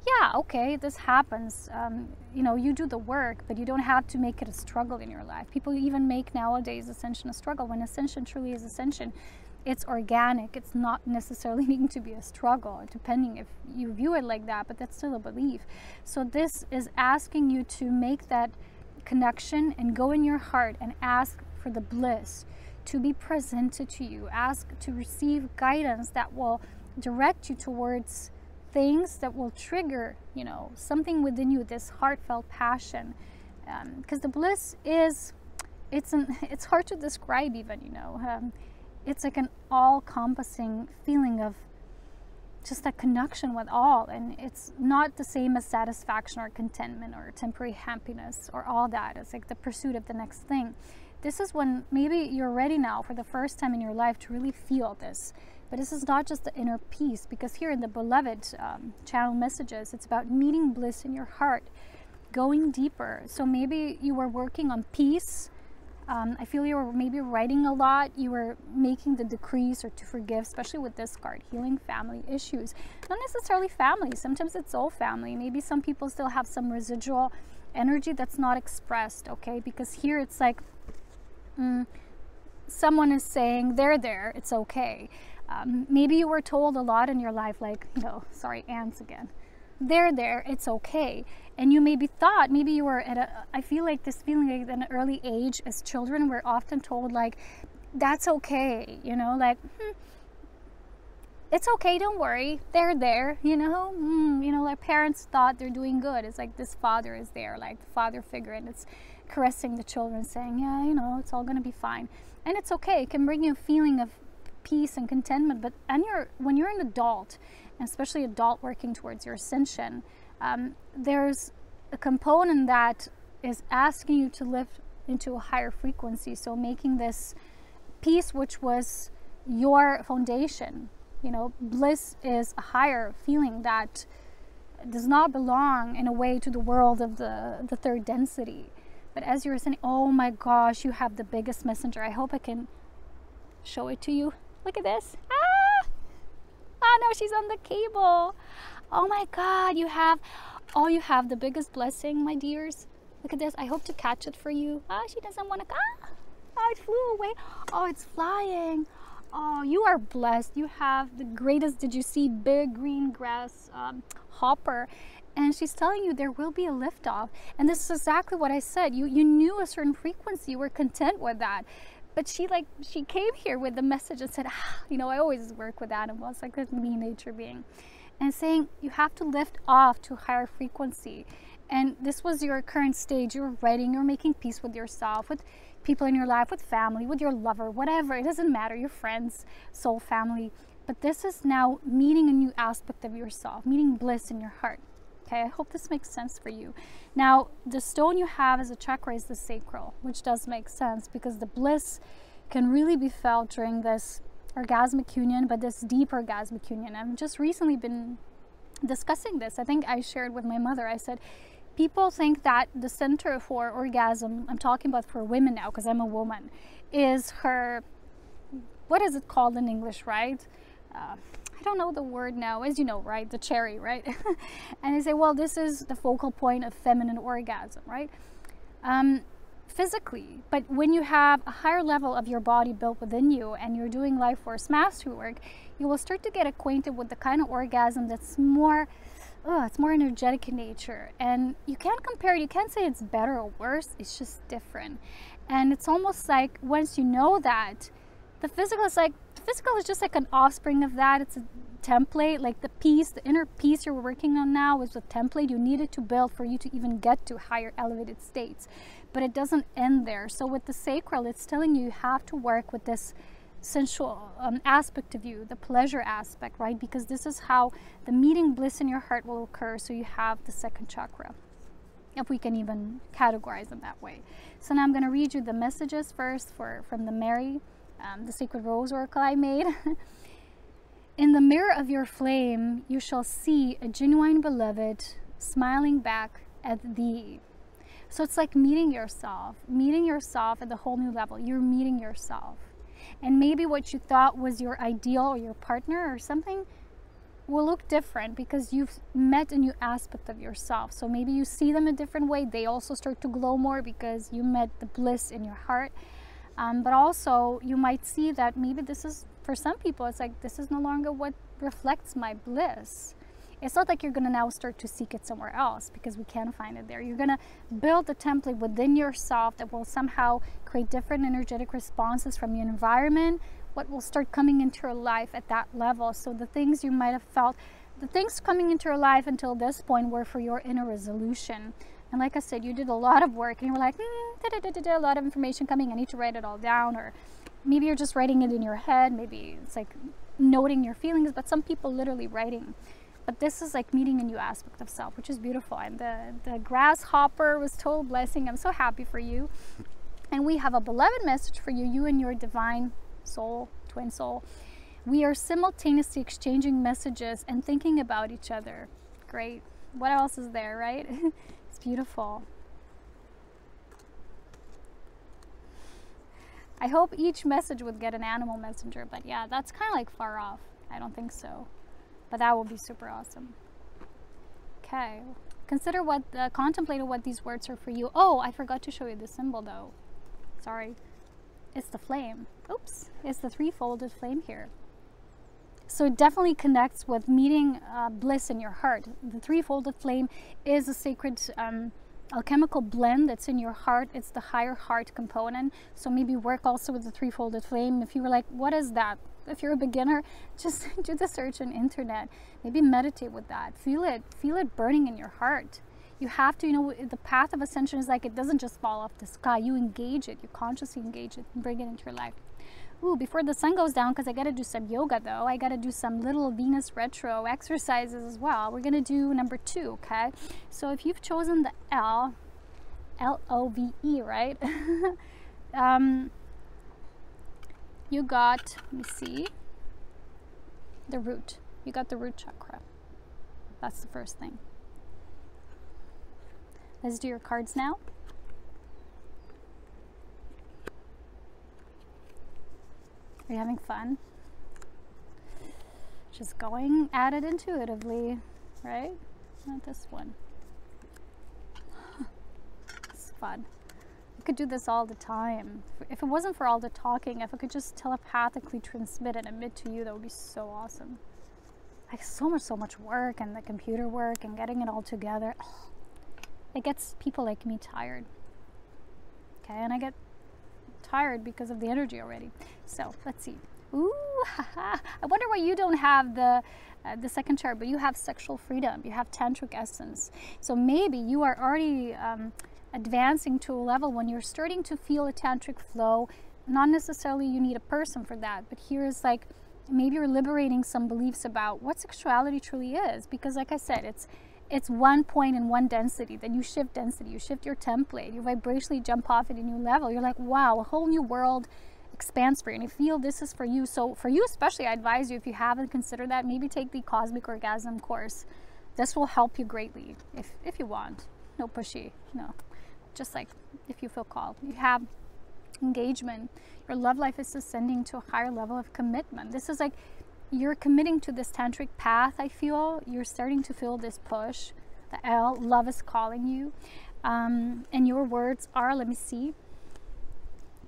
Yeah, okay, this happens. You know, you do the work, but you don't have to make it a struggle in your life. People even make nowadays Ascension a struggle. When Ascension truly is Ascension, it's organic. It's not necessarily needing to be a struggle, depending if you view it like that, but that's still a belief. So this is asking you to make that connection and go in your heart and ask for the bliss to be presented to you. Ask to receive guidance that will direct you towards things that will trigger, you know, something within you, this heartfelt passion. Because the bliss is, it's hard to describe even, you know. It's like an all-encompassing feeling of just a connection with all, and it's not the same as satisfaction or contentment or temporary happiness or all that. It's like the pursuit of the next thing. This is when maybe you're ready now for the first time in your life to really feel this. But this is not just the inner peace, because here in the beloved channel messages, it's about meeting bliss in your heart, going deeper. So maybe you were working on peace. I feel you were maybe writing a lot. You were making the decrees or to forgive, especially with this card, healing family issues. Not necessarily family. Sometimes it's all family. Maybe some people still have some residual energy that's not expressed, okay? Because here it's like someone is saying, they're there, it's okay. Maybe you were told a lot in your life, like, you know, sorry, ants again. they're there, it's okay. And you maybe thought, maybe you were at a, I feel like this feeling like at an early age as children, we're often told like, that's okay, you know, like, it's okay, don't worry, they're there, you know. You know, like parents thought they're doing good. It's like this father is there, like the father figure, and it's caressing the children, saying, yeah, you know, it's all gonna be fine. And it's okay. It can bring you a feeling of peace and contentment. But when you're an adult, and especially adult working towards your ascension, there's a component that is asking you to lift into a higher frequency. So making this peace, which was your foundation. You know, bliss is a higher feeling that does not belong in a way to the world of the third density. But as you were saying, oh my gosh, you have the biggest messenger. I hope I can show it to you. Look at this. Ah! Oh no, she's on the cable. Oh my God, you have the biggest blessing, my dears. Look at this. I hope to catch it for you. Ah, she doesn't want to. Ah! Oh, it flew away. Oh, it's flying. Oh, you are blessed. You have the greatest, did you see, big green grass hopper. And she's telling you there will be a liftoff. And this is exactly what I said. You knew a certain frequency. You were content with that. But she came here with the message and said, you know, I always work with animals, like this me nature being. And saying you have to lift off to a higher frequency. And this was your current stage. You're writing, you're making peace with yourself, with people in your life, with family, with your lover, whatever. It doesn't matter, your friends, soul family. But this is now meeting a new aspect of yourself, meeting bliss in your heart. Okay, I hope this makes sense for you. Now, the stone you have as a chakra is the sacral, which does make sense because the bliss can really be felt during this orgasmic union, but this deep orgasmic union. I've just recently been discussing this. I think I shared with my mother. I said, people think that the center for orgasm, I'm talking about for women now because I'm a woman, is her, what is it called in English, right? I don't know the word now, as you know, right? The cherry, right? And they say, well, this is the focal point of feminine orgasm, right? Physically. But when you have a higher level of your body built within you and you're doing life force mastery work, you will start to get acquainted with the kind of orgasm that's more, it's more energetic in nature. And you can't compare it. You can't say it's better or worse. It's just different. And it's almost like once you know that, the physical is just like an offspring of that. It's a template, like the peace, the inner peace you're working on now is a template you needed to build for you to even get to higher elevated states. But it doesn't end there. So with the sacral, it's telling you have to work with this sensual aspect of you, the pleasure aspect, right? Because this is how the meeting bliss in your heart will occur. So you have the second chakra, if we can even categorize them that way. So now I'm going to read you the messages first from the Mary, the Sacred Rose Oracle I made. In the mirror of your flame, you shall see a genuine beloved smiling back at thee. So it's like meeting yourself at the whole new level. You're meeting yourself. And maybe what you thought was your ideal or your partner or something will look different because you've met a new aspect of yourself. So maybe you see them a different way. They also start to glow more because you met the bliss in your heart. But also you might see that maybe this is, for some people, it's like, this is no longer what reflects my bliss. It's not like you're going to now start to seek it somewhere else because we can't find it there. You're going to build a template within yourself that will somehow create different energetic responses from your environment, what will start coming into your life at that level. So the things you might have felt, the things coming into your life until this point were for your inner resolution. And like I said, you did a lot of work and you were like, a lot of information coming, I need to write it all down. Or maybe you're just writing it in your head. Maybe it's like noting your feelings, but some people literally writing. But this is like meeting a new aspect of self, which is beautiful. And the grasshopper was total blessing. I'm so happy for you. And we have a beloved message for you, you and your divine soul, twin soul. We are simultaneously exchanging messages and thinking about each other. Great. What else is there, right? It's beautiful. I hope each message would get an animal messenger, but yeah, that's kind of like far off. I don't think so. But that would be super awesome. Okay. Consider contemplate what these words are for you. Oh, I forgot to show you the symbol though. Sorry. It's the flame. Oops. It's the three-folded flame here. So it definitely connects with meeting bliss in your heart. The threefolded flame is a sacred alchemical blend that's in your heart. It's the higher heart component. So maybe work also with the threefolded flame. If you were like, what is that? If you're a beginner, just do the search on internet. Maybe meditate with that. Feel it burning in your heart. You have to, you know, the path of ascension is like, it doesn't just fall off the sky. You engage it, you consciously engage it and bring it into your life. Ooh, before the sun goes down, because I got to do some yoga though, I got to do some little Venus retro exercises as well. We're going to do number 2, okay? So if you've chosen the L-O-V-E, right? You got, let me see, the root. You got the root chakra. That's the first thing. Let's do your cards now. Are you having fun? Just going at it intuitively, right? Not this one. It's fun. I could do this all the time. If it wasn't for all the talking, if I could just telepathically transmit and emit to you, that would be so awesome. Like so much work and the computer work and getting it all together. It gets people like me tired. Okay, and I get tired because of the energy already. So let's see. Ooh, I wonder why you don't have the second chart, but you have sexual freedom. You have tantric essence. So maybe you are already advancing to a level when you're starting to feel a tantric flow. Not necessarily you need a person for that, but here's like maybe you're liberating some beliefs about what sexuality truly is. Because like I said, it's one point and one density. Then you shift density, you shift your template, you vibrationally jump off at a new level. You're like, wow, a whole new world expands for you. And I feel this is for you. So for you especially, I advise you, if you haven't considered that, maybe take the Cosmic Orgasm course. This will help you greatly if you want. No pushy, no. Just like if you feel called. You have engagement. Your love life is ascending to a higher level of commitment. This is like you're committing to this tantric path. I feel you're starting to feel this push. The L, love is calling you. And your words are, let me see,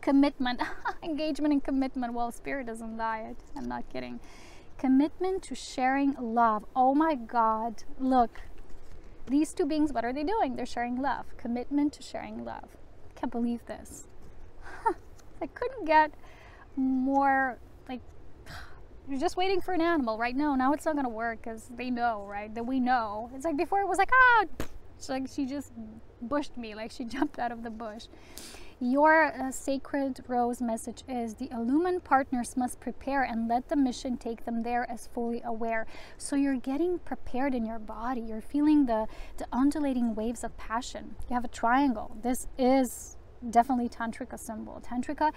commitment. Engagement and commitment. Well, spirit doesn't lie. I'm not kidding. Commitment to sharing love. Oh my God. Look, these two beings, what are they doing? They're sharing love. Commitment to sharing love. I can't believe this. I couldn't get more, like, you're just waiting for an animal, right? No, now it's not going to work because they know, right? That we know. It's like before it was like, ah, it's like she just bushed me, like she jumped out of the bush. Your sacred rose message is the illumined partners must prepare and let the mission take them there as fully aware. So you're getting prepared in your body. You're feeling the undulating waves of passion. You have a triangle. This is definitely Tantrika symbol. Tantrika,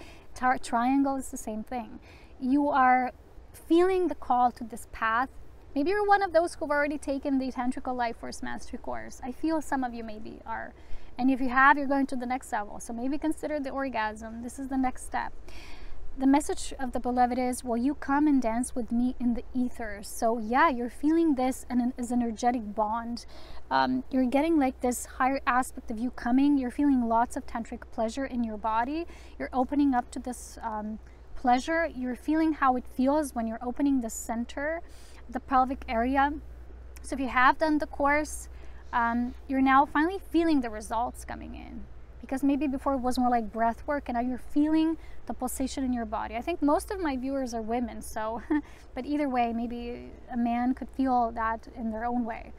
triangle is the same thing. You are feeling the call to this path. Maybe you're one of those who've already taken the Tantrical Life Force Mastery course. I feel some of you maybe are. And if you have, you're going to the next level. So maybe consider the orgasm. This is the next step. The message of the beloved is, will you come and dance with me in the ethers? So yeah, you're feeling this and as an energetic bond. You're getting like this higher aspect of you coming. You're feeling lots of tantric pleasure in your body. You're opening up to this pleasure. You're feeling how it feels when you're opening the center, the pelvic area. So if you have done the course, you're now finally feeling the results coming in, because maybe before it was more like breath work, and now you're feeling the pulsation in your body. I think most of my viewers are women, so but either way, maybe a man could feel that in their own way.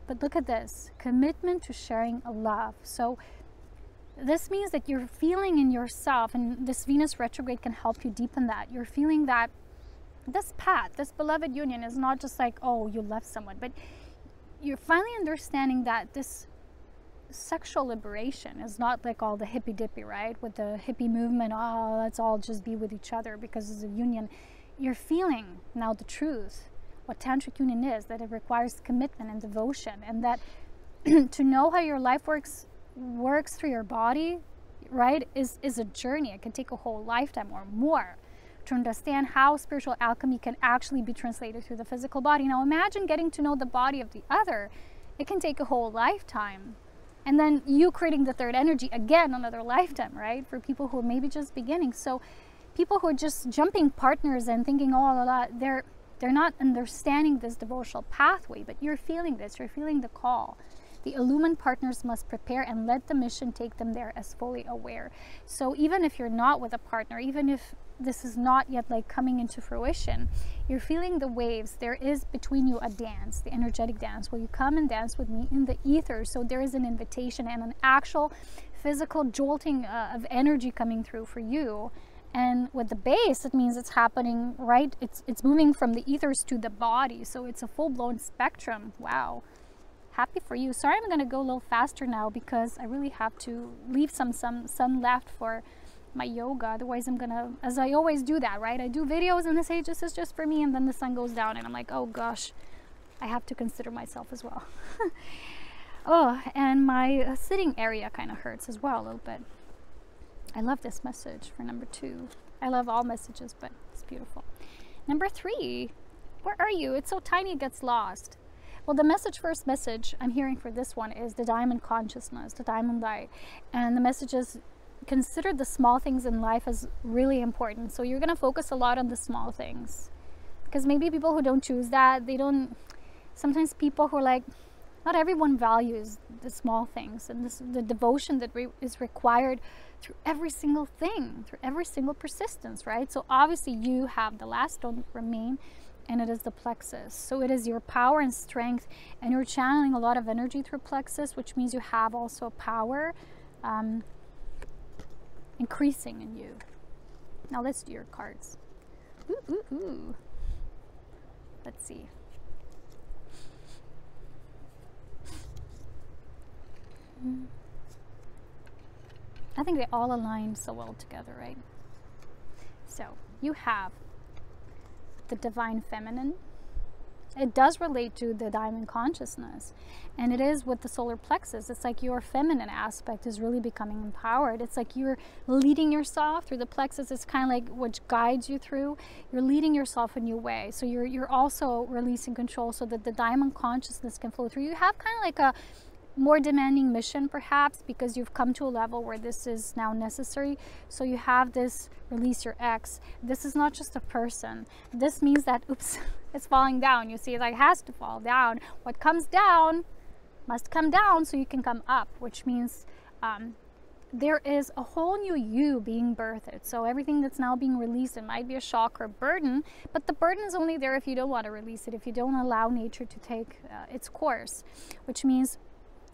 But look at this commitment to sharing a love. So this means that you're feeling in yourself, and this Venus retrograde can help you deepen that. You're feeling that this path, this beloved union is not just like, oh, you left someone, but you're finally understanding that this sexual liberation is not like all the hippy dippy, right? With the hippie movement, oh, let's all just be with each other because it's a union. You're feeling now the truth, what tantric union is, that it requires commitment and devotion, and that to know how your life works through your body, right, is a journey. It can take a whole lifetime or more to understand how spiritual alchemy can actually be translated through the physical body. Now imagine getting to know the body of the other. It can take a whole lifetime. And then you creating the third energy, again, another lifetime, right? For people who are maybe just beginning. So people who are just jumping partners and thinking, oh, la, la, They're not understanding this devotional pathway, but you're feeling this. You're feeling the call. The illumined partners must prepare and let the mission take them there as fully aware. So even if you're not with a partner, even if this is not yet like coming into fruition, you're feeling the waves. There is between you a dance, the energetic dance. Will you come and dance with me in the ether? So there is an invitation and an actual physical jolting of energy coming through for you. And with the base, it means it's happening, right? It's moving from the ethers to the body. So it's a full-blown spectrum. Wow. Happy for you. Sorry, I'm going to go a little faster now because I really have to leave some sun left for my yoga. Otherwise, I'm going to, as I always do that, right? I do videos and I say, this is just for me. And then the sun goes down and I'm like, oh gosh, I have to consider myself as well. Oh, and my sitting area kind of hurts as well a little bit. I love this message for number 2. I love all messages, but it's beautiful. Number 3, where are you? It's so tiny it gets lost. Well, the first message I'm hearing for this one is the diamond consciousness, the diamond light. And the message is, consider the small things in life as really important. So you're going to focus a lot on the small things. Because maybe people who don't choose that, sometimes people who are like, not everyone values the small things and the devotion that is required through every single thing, through every single persistence, right? So obviously you have the last stone remain, and it is the plexus. So it is your power and strength, and you're channeling a lot of energy through plexus, which means you have also power increasing in you. Now let's do your cards. Ooh. Let's see. I think they all align so well together, right? So you have the divine feminine. It does relate to the diamond consciousness, and it is with the solar plexus. It's like your feminine aspect is really becoming empowered. It's like you're leading yourself through the plexus. It's kind of like which guides you through. You're leading yourself a new way. So you're also releasing control so that the diamond consciousness can flow through. You have kind of like a more demanding mission perhaps because you've come to a level where this is now necessary. So you have this release your ex. This is not just a person. This means that, oops, it's falling down. You see, it like has to fall down. What comes down must come down so you can come up, which means there is a whole new you being birthed. So everything that's now being released, it might be a shock or a burden, but the burden is only there if you don't want to release it, if you don't allow nature to take its course, which means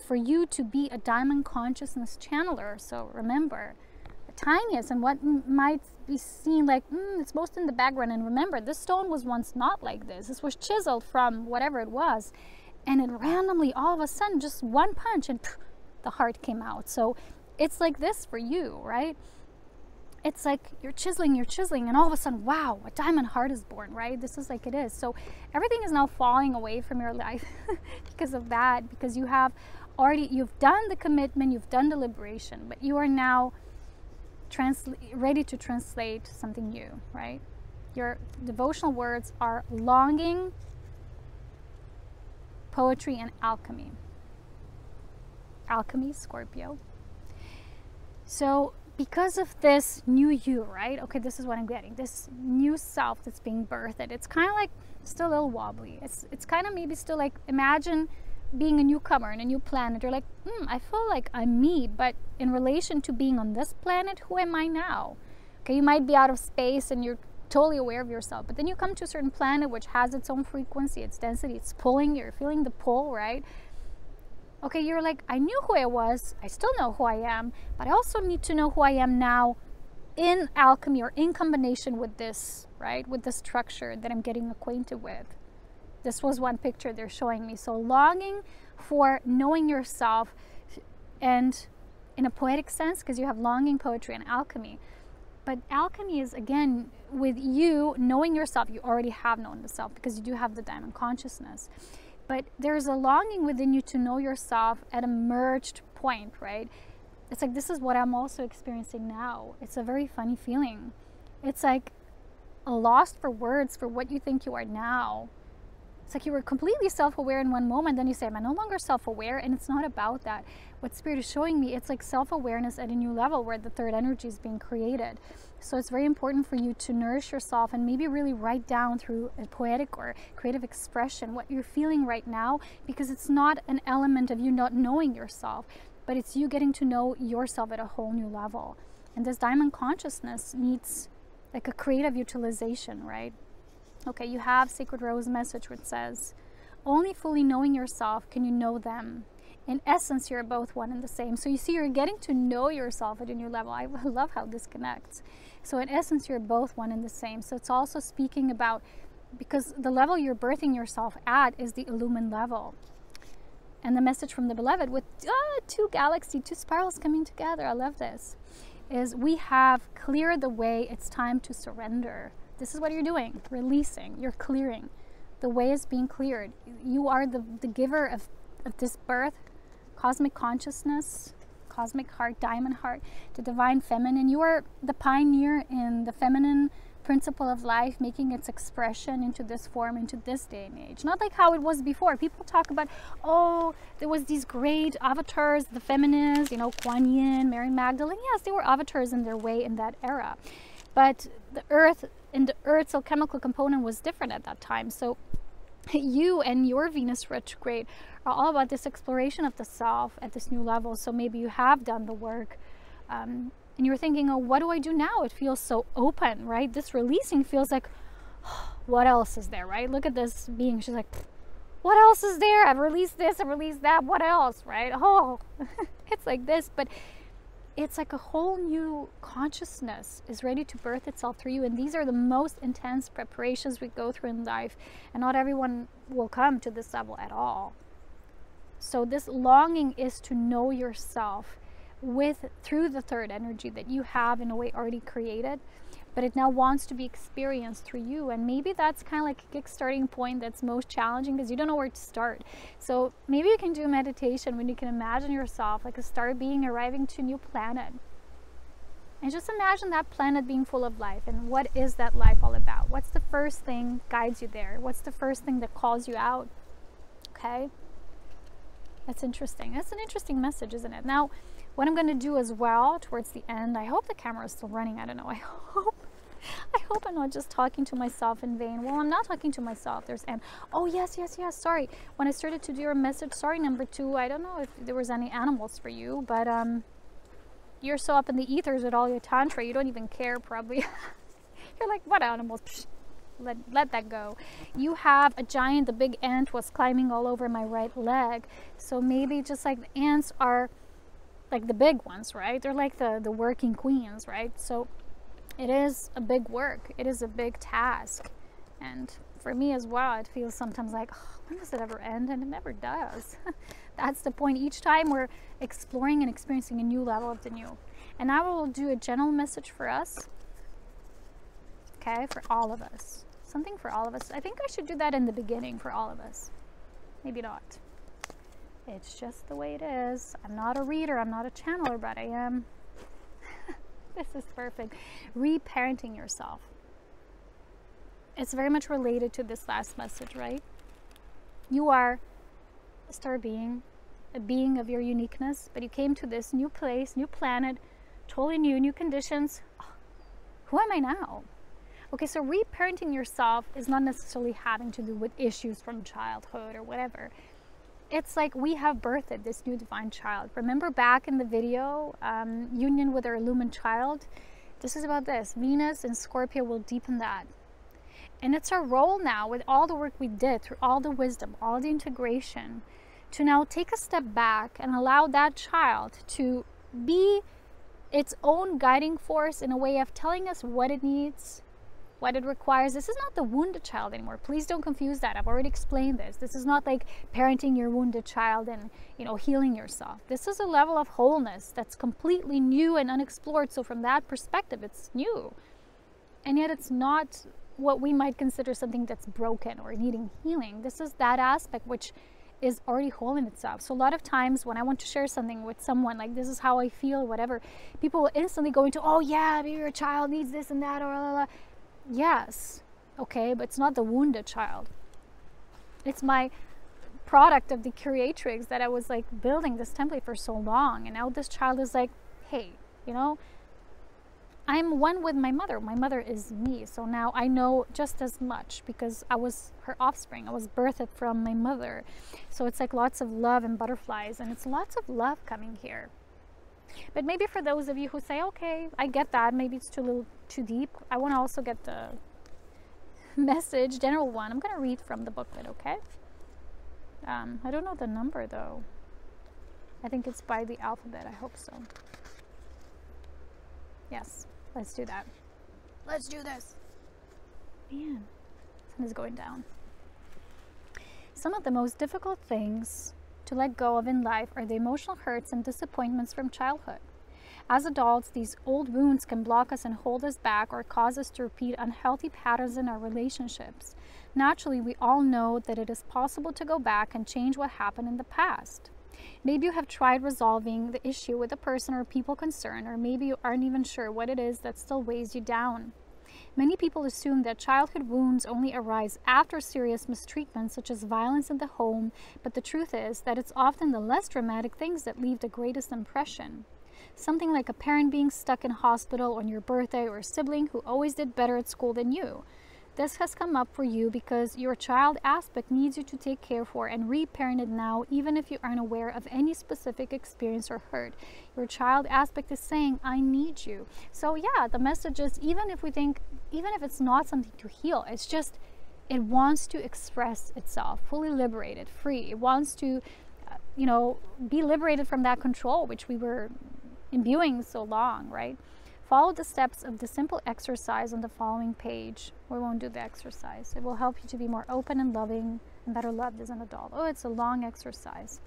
for you to be a diamond consciousness channeler. So remember, the tiniest and what might be seen like it's most in the background. And remember, this stone was once not like this. This was chiseled from whatever it was, and it randomly, all of a sudden, just one punch, and the heart came out. So it's like this for you, right? It's like you're chiseling, and all of a sudden, wow, a diamond heart is born, right? This is like it is. So everything is now falling away from your life because of that, because you've done the commitment, you've done the liberation, but you are now ready to translate something new, right? Your devotional words are longing, poetry, and alchemy. Alchemy, Scorpio. So because of this new you, right? Okay, this is what I'm getting. This new self that's being birthed. It's kind of like still a little wobbly. It's kind of maybe still like, imagine being a newcomer in a new planet. You're like, I feel like I'm me, but in relation to being on this planet, who am I now? Okay, you might be out of space and you're totally aware of yourself, but then you come to a certain planet which has its own frequency, its density, it's pulling, you're feeling the pull, right? Okay, you're like, I knew who I was, I still know who I am, but I also need to know who I am now in alchemy or in combination with this, right? With the structure that I'm getting acquainted with. This was one picture they're showing me. So longing for knowing yourself, and in a poetic sense, because you have longing, poetry, and alchemy. But alchemy is, again, with you knowing yourself. You already have known the self because you do have the diamond consciousness. But there's a longing within you to know yourself at a merged point, right? It's like, this is what I'm also experiencing now. It's a very funny feeling. It's like a lost for words for what you think you are now. It's like you were completely self-aware in one moment, then you say, I'm no longer self-aware, and it's not about that. What Spirit is showing me, it's like self-awareness at a new level where the third energy is being created. So it's very important for you to nourish yourself and maybe really write down through a poetic or creative expression what you're feeling right now, because it's not an element of you not knowing yourself, but it's you getting to know yourself at a whole new level. And this diamond consciousness needs like a creative utilization, right? Okay, you have Sacred Rose message which says, only fully knowing yourself can you know them. In essence, you're both one and the same. So you see, you're getting to know yourself at a new level. I love how this connects. So in essence, you're both one and the same. So it's also speaking about, because the level you're birthing yourself at is the illumined level. And the message from the Beloved with two galaxies, two spirals coming together, I love this, is we have cleared the way. It's time to surrender. This is what you're doing, releasing, you're clearing. The way is being cleared. You are the giver of this birth, cosmic consciousness, cosmic heart, diamond heart, the divine feminine. You are the pioneer in the feminine principle of life, making its expression into this form, into this day and age. Not like how it was before. People talk about, oh, there was these great avatars, the feminists, you know, Kuan Yin, Mary Magdalene. Yes, they were avatars in their way in that era. But the earth, and the earth's alchemical component was different at that time. So you and your Venus retrograde are all about this exploration of the self at this new level. So maybe you have done the work, and you're thinking, oh, what do I do now? It feels so open, right? This releasing feels like, what else is there, right? Look at this being. She's like, what else is there? I've released this, I've released that. What else, right? Oh, it's like this. But it's like a whole new consciousness is ready to birth itself through you. And these are the most intense preparations we go through in life. And not everyone will come to this level at all. So this longing is to know yourself through the third energy that you have in a way already created, but it now wants to be experienced through you. And maybe that's kind of like a kick-starting point that's most challenging because you don't know where to start. So maybe you can do a meditation when you can imagine yourself like a star being arriving to a new planet, and just imagine that planet being full of life. And what is that life all about? What's the first thing guides you there? What's the first thing that calls you out? Okay, that's interesting. That's an interesting message, isn't it? Now, what I'm going to do as well towards the end, I hope the camera is still running. I don't know. I hope I'm not just talking to myself in vain. Well, I'm not talking to myself. Oh, yes. Sorry. When I started to do your message, sorry, number 2, I don't know if there was any animals for you, but you're so up in the ethers with all your tantra, you don't even care probably. You're like, what animals? Psh, let that go. You have a giant, the big ant was climbing all over my right leg. So maybe just like the ants are like the big ones, right? They're like the working queens, right? So it is a big work. It is a big task. And for me as well, it feels sometimes like, oh, when does it ever end? And it never does. That's the point. Each time we're exploring and experiencing a new level of the new. And I will do a general message for us. Okay, for all of us. Something for all of us. I think I should do that in the beginning for all of us. Maybe not. It's just the way it is. I'm not a reader, I'm not a channeler, but I am. This is perfect. Reparenting yourself. It's very much related to this last message, right? You are a star being, a being of your uniqueness, but you came to this new place, new planet, totally new conditions. Who am I now? Okay, so reparenting yourself is not necessarily having to do with issues from childhood or whatever. It's like we have birthed this new divine child. Remember back in the video, union with our illumined child? This is about this. Venus and Scorpio will deepen that. And it's our role now, with all the work we did, through all the wisdom, all the integration, to now take a step back and allow that child to be its own guiding force in a way of telling us what it needs, what it requires. This is not the wounded child anymore. Please don't confuse that. I've already explained this. This is not like parenting your wounded child and, you know, healing yourself. This is a level of wholeness that's completely new and unexplored. So from that perspective, it's new. And yet it's not what we might consider something that's broken or needing healing. This is that aspect which is already whole in itself. So a lot of times when I want to share something with someone, like this is how I feel, whatever, people will instantly go into, oh yeah, maybe your child needs this and that, or blah, blah, blah. Yes, okay, but it's not the wounded child. It's my product of the creatrix that I was like building this template for so long. And now this child is like, hey, you know, I'm one with my mother. My mother is me. So now I know just as much because I was her offspring. I was birthed from my mother. So it's like lots of love and butterflies, and it's lots of love coming here. But maybe for those of you who say, okay, I get that, maybe it's too deep, I want to also get the message, general one. I'm going to read from the booklet, okay? I don't know the number though. I think it's by the alphabet. I hope so. Yes. Let's do that. Let's do this. Man, sun is going down. Some of the most difficult things to let go of in life are the emotional hurts and disappointments from childhood. As adults, these old wounds can block us and hold us back or cause us to repeat unhealthy patterns in our relationships. Naturally, we all know that it is possible to go back and change what happened in the past. Maybe you have tried resolving the issue with a person or people concerned, or maybe you aren't even sure what it is that still weighs you down. Many people assume that childhood wounds only arise after serious mistreatment, such as violence in the home, but the truth is that it's often the less dramatic things that leave the greatest impression. Something like a parent being stuck in hospital on your birthday, or a sibling who always did better at school than you. This has come up for you because your child aspect needs you to take care for and reparent it now, even if you aren't aware of any specific experience or hurt. Your child aspect is saying, I need you. So yeah, the message is, even if it's not something to heal, it's just, it wants to express itself, fully liberated, free. It wants to, be liberated from that control, which we were imbuing so long, right? Follow the steps of the simple exercise on the following page. We won't do the exercise. It will help you to be more open and loving and better loved as an adult. Oh, it's a long exercise.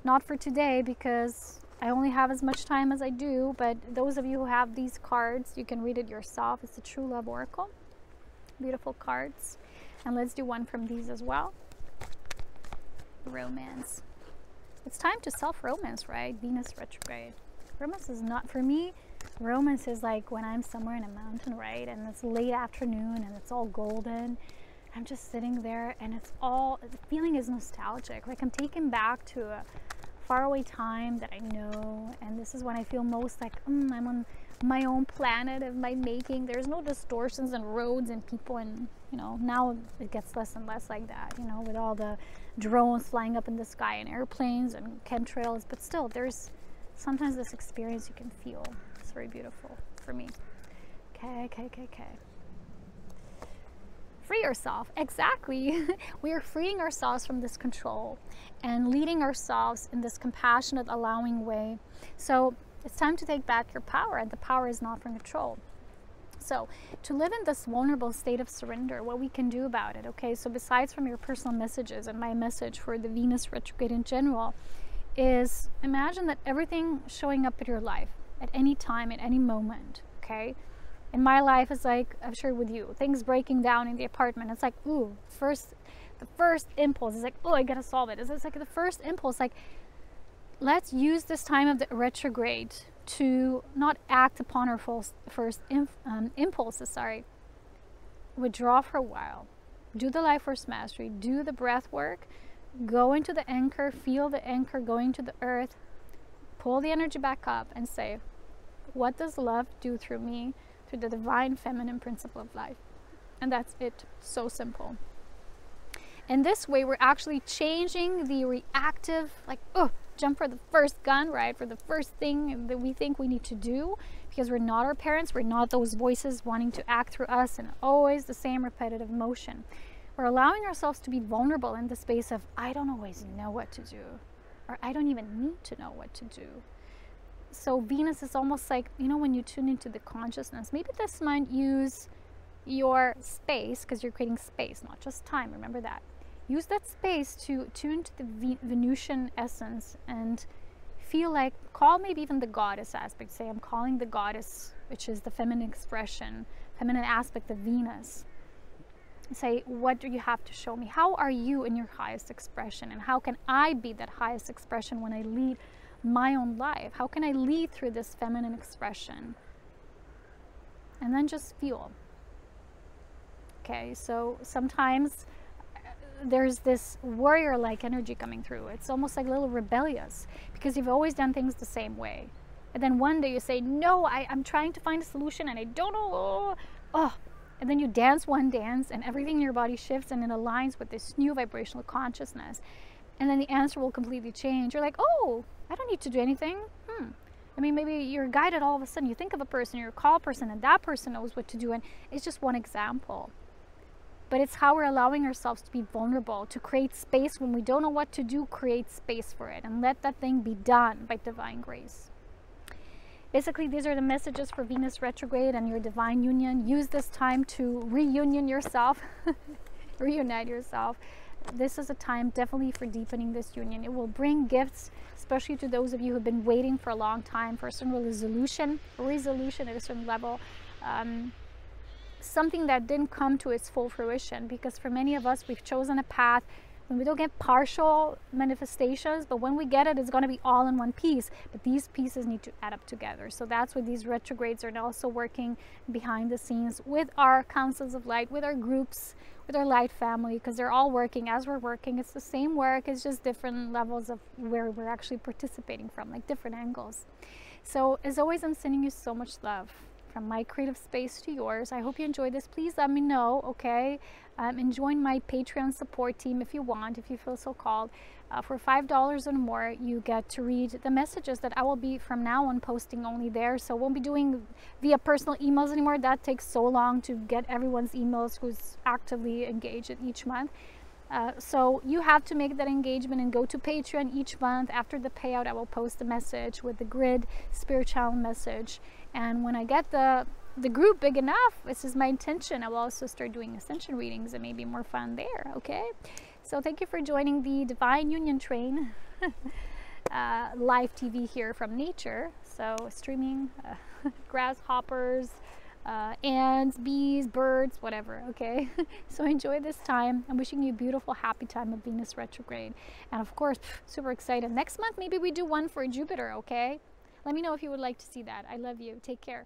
Not for today because I only have as much time as I do, but those of you who have these cards, you can read it yourself. It's the True Love Oracle. Beautiful cards. And let's do one from these as well. Romance. It's time to self-romance, right? Venus retrograde. Romance is not for me. Romance is like when I'm somewhere in a mountain, right? And it's late afternoon and it's all golden. I'm just sitting there and the feeling is nostalgic. Like I'm taken back to a faraway time that I know. And this is when I feel most like, I'm on my own planet of my making. There's no distortions and roads and people, and now it gets less and less like that, with all the drones flying up in the sky and airplanes and chemtrails. But still, there's sometimes this experience you can feel. It's very beautiful for me. Okay. Free yourself. Exactly. We are freeing ourselves from this control and leading ourselves in this compassionate, allowing way. So it's time to take back your power, and the power is not from control. So to live in this vulnerable state of surrender, what we can do about it, okay? So besides from your personal messages and my message for the Venus retrograde in general, is imagine that everything showing up in your life at any time, at any moment, okay? In my life, it's like, I've shared with you, things breaking down in the apartment. It's like, ooh, the first impulse is like, oh, I gotta solve it. It's like the first impulse, like, let's use this time of the retrograde to not act upon our first impulses, withdraw for a while, do the life force mastery, do the breath work, go into the anchor, feel the anchor going to the earth, pull the energy back up and say, what does love do through me, through the divine feminine principle of life? And that's it. So simple. And this way we're actually changing the reactive, like, jump for the first gun, right? For the first thing that we think we need to do, because we're not our parents. We're not those voices wanting to act through us and always the same repetitive motion. We're allowing ourselves to be vulnerable in the space of, I don't always know what to do, or I don't even need to know what to do. So Venus is almost like, when you tune into the consciousness, maybe this might use your space, because you're creating space, not just time. Remember that. Use that space to tune to the Venusian essence and feel like, call maybe even the goddess aspect. Say, I'm calling the goddess, which is the feminine expression, feminine aspect of Venus. Say, what do you have to show me? How are you in your highest expression? And how can I be that highest expression when I lead my own life? How can I lead through this feminine expression? And then just feel. Okay, so sometimes there's this warrior-like energy coming through. It's almost like a little rebellious because you've always done things the same way. And then one day you say, no, I'm trying to find a solution and I don't know. Oh. And then you dance one dance and everything in your body shifts and it aligns with this new vibrational consciousness. And then the answer will completely change. You're like, oh, I don't need to do anything. I mean, maybe you're guided all of a sudden. You think of a person, you're a call person, and that person knows what to do. And it's just one example. But it's how we're allowing ourselves to be vulnerable, to create space when we don't know what to do, create space for it, and let that thing be done by divine grace. Basically, these are the messages for Venus retrograde and your divine union. Use this time to reunion yourself, reunite yourself. This is a time definitely for deepening this union. It will bring gifts, especially to those of you who have been waiting for a long time for a certain resolution at a certain level. Something that didn't come to its full fruition, because for many of us, we've chosen a path when we don't get partial manifestations, but when we get it, it's going to be all in one piece. But these pieces need to add up together. So that's what these retrogrades are also working behind the scenes with our councils of light, with our groups, with our light family, because they're all working as we're working. It's the same work, it's just different levels of where we're actually participating from, like different angles. So as always, I'm sending you so much love from my creative space to yours. I hope you enjoyed this. Please let me know, okay? And join my Patreon support team if you want, if you feel so called. For $5 or more, you get to read the messages that I will be from now on posting only there. So won't be doing via personal emails anymore. That takes so long to get everyone's emails who's actively engaged each month. So you have to make that engagement and go to Patreon each month. After the payout, I will post a message with the grid spirit channel message. And when I get the group big enough, this is my intention, I will also start doing Ascension readings and maybe more fun there, okay? So thank you for joining the Divine Union Train live TV here from nature. So streaming grasshoppers, ants, bees, birds, whatever, okay? So enjoy this time. I'm wishing you a beautiful, happy time of Venus retrograde. And of course, super excited. Next month, maybe we do one for Jupiter, okay? Let me know if you would like to see that. I love you. Take care.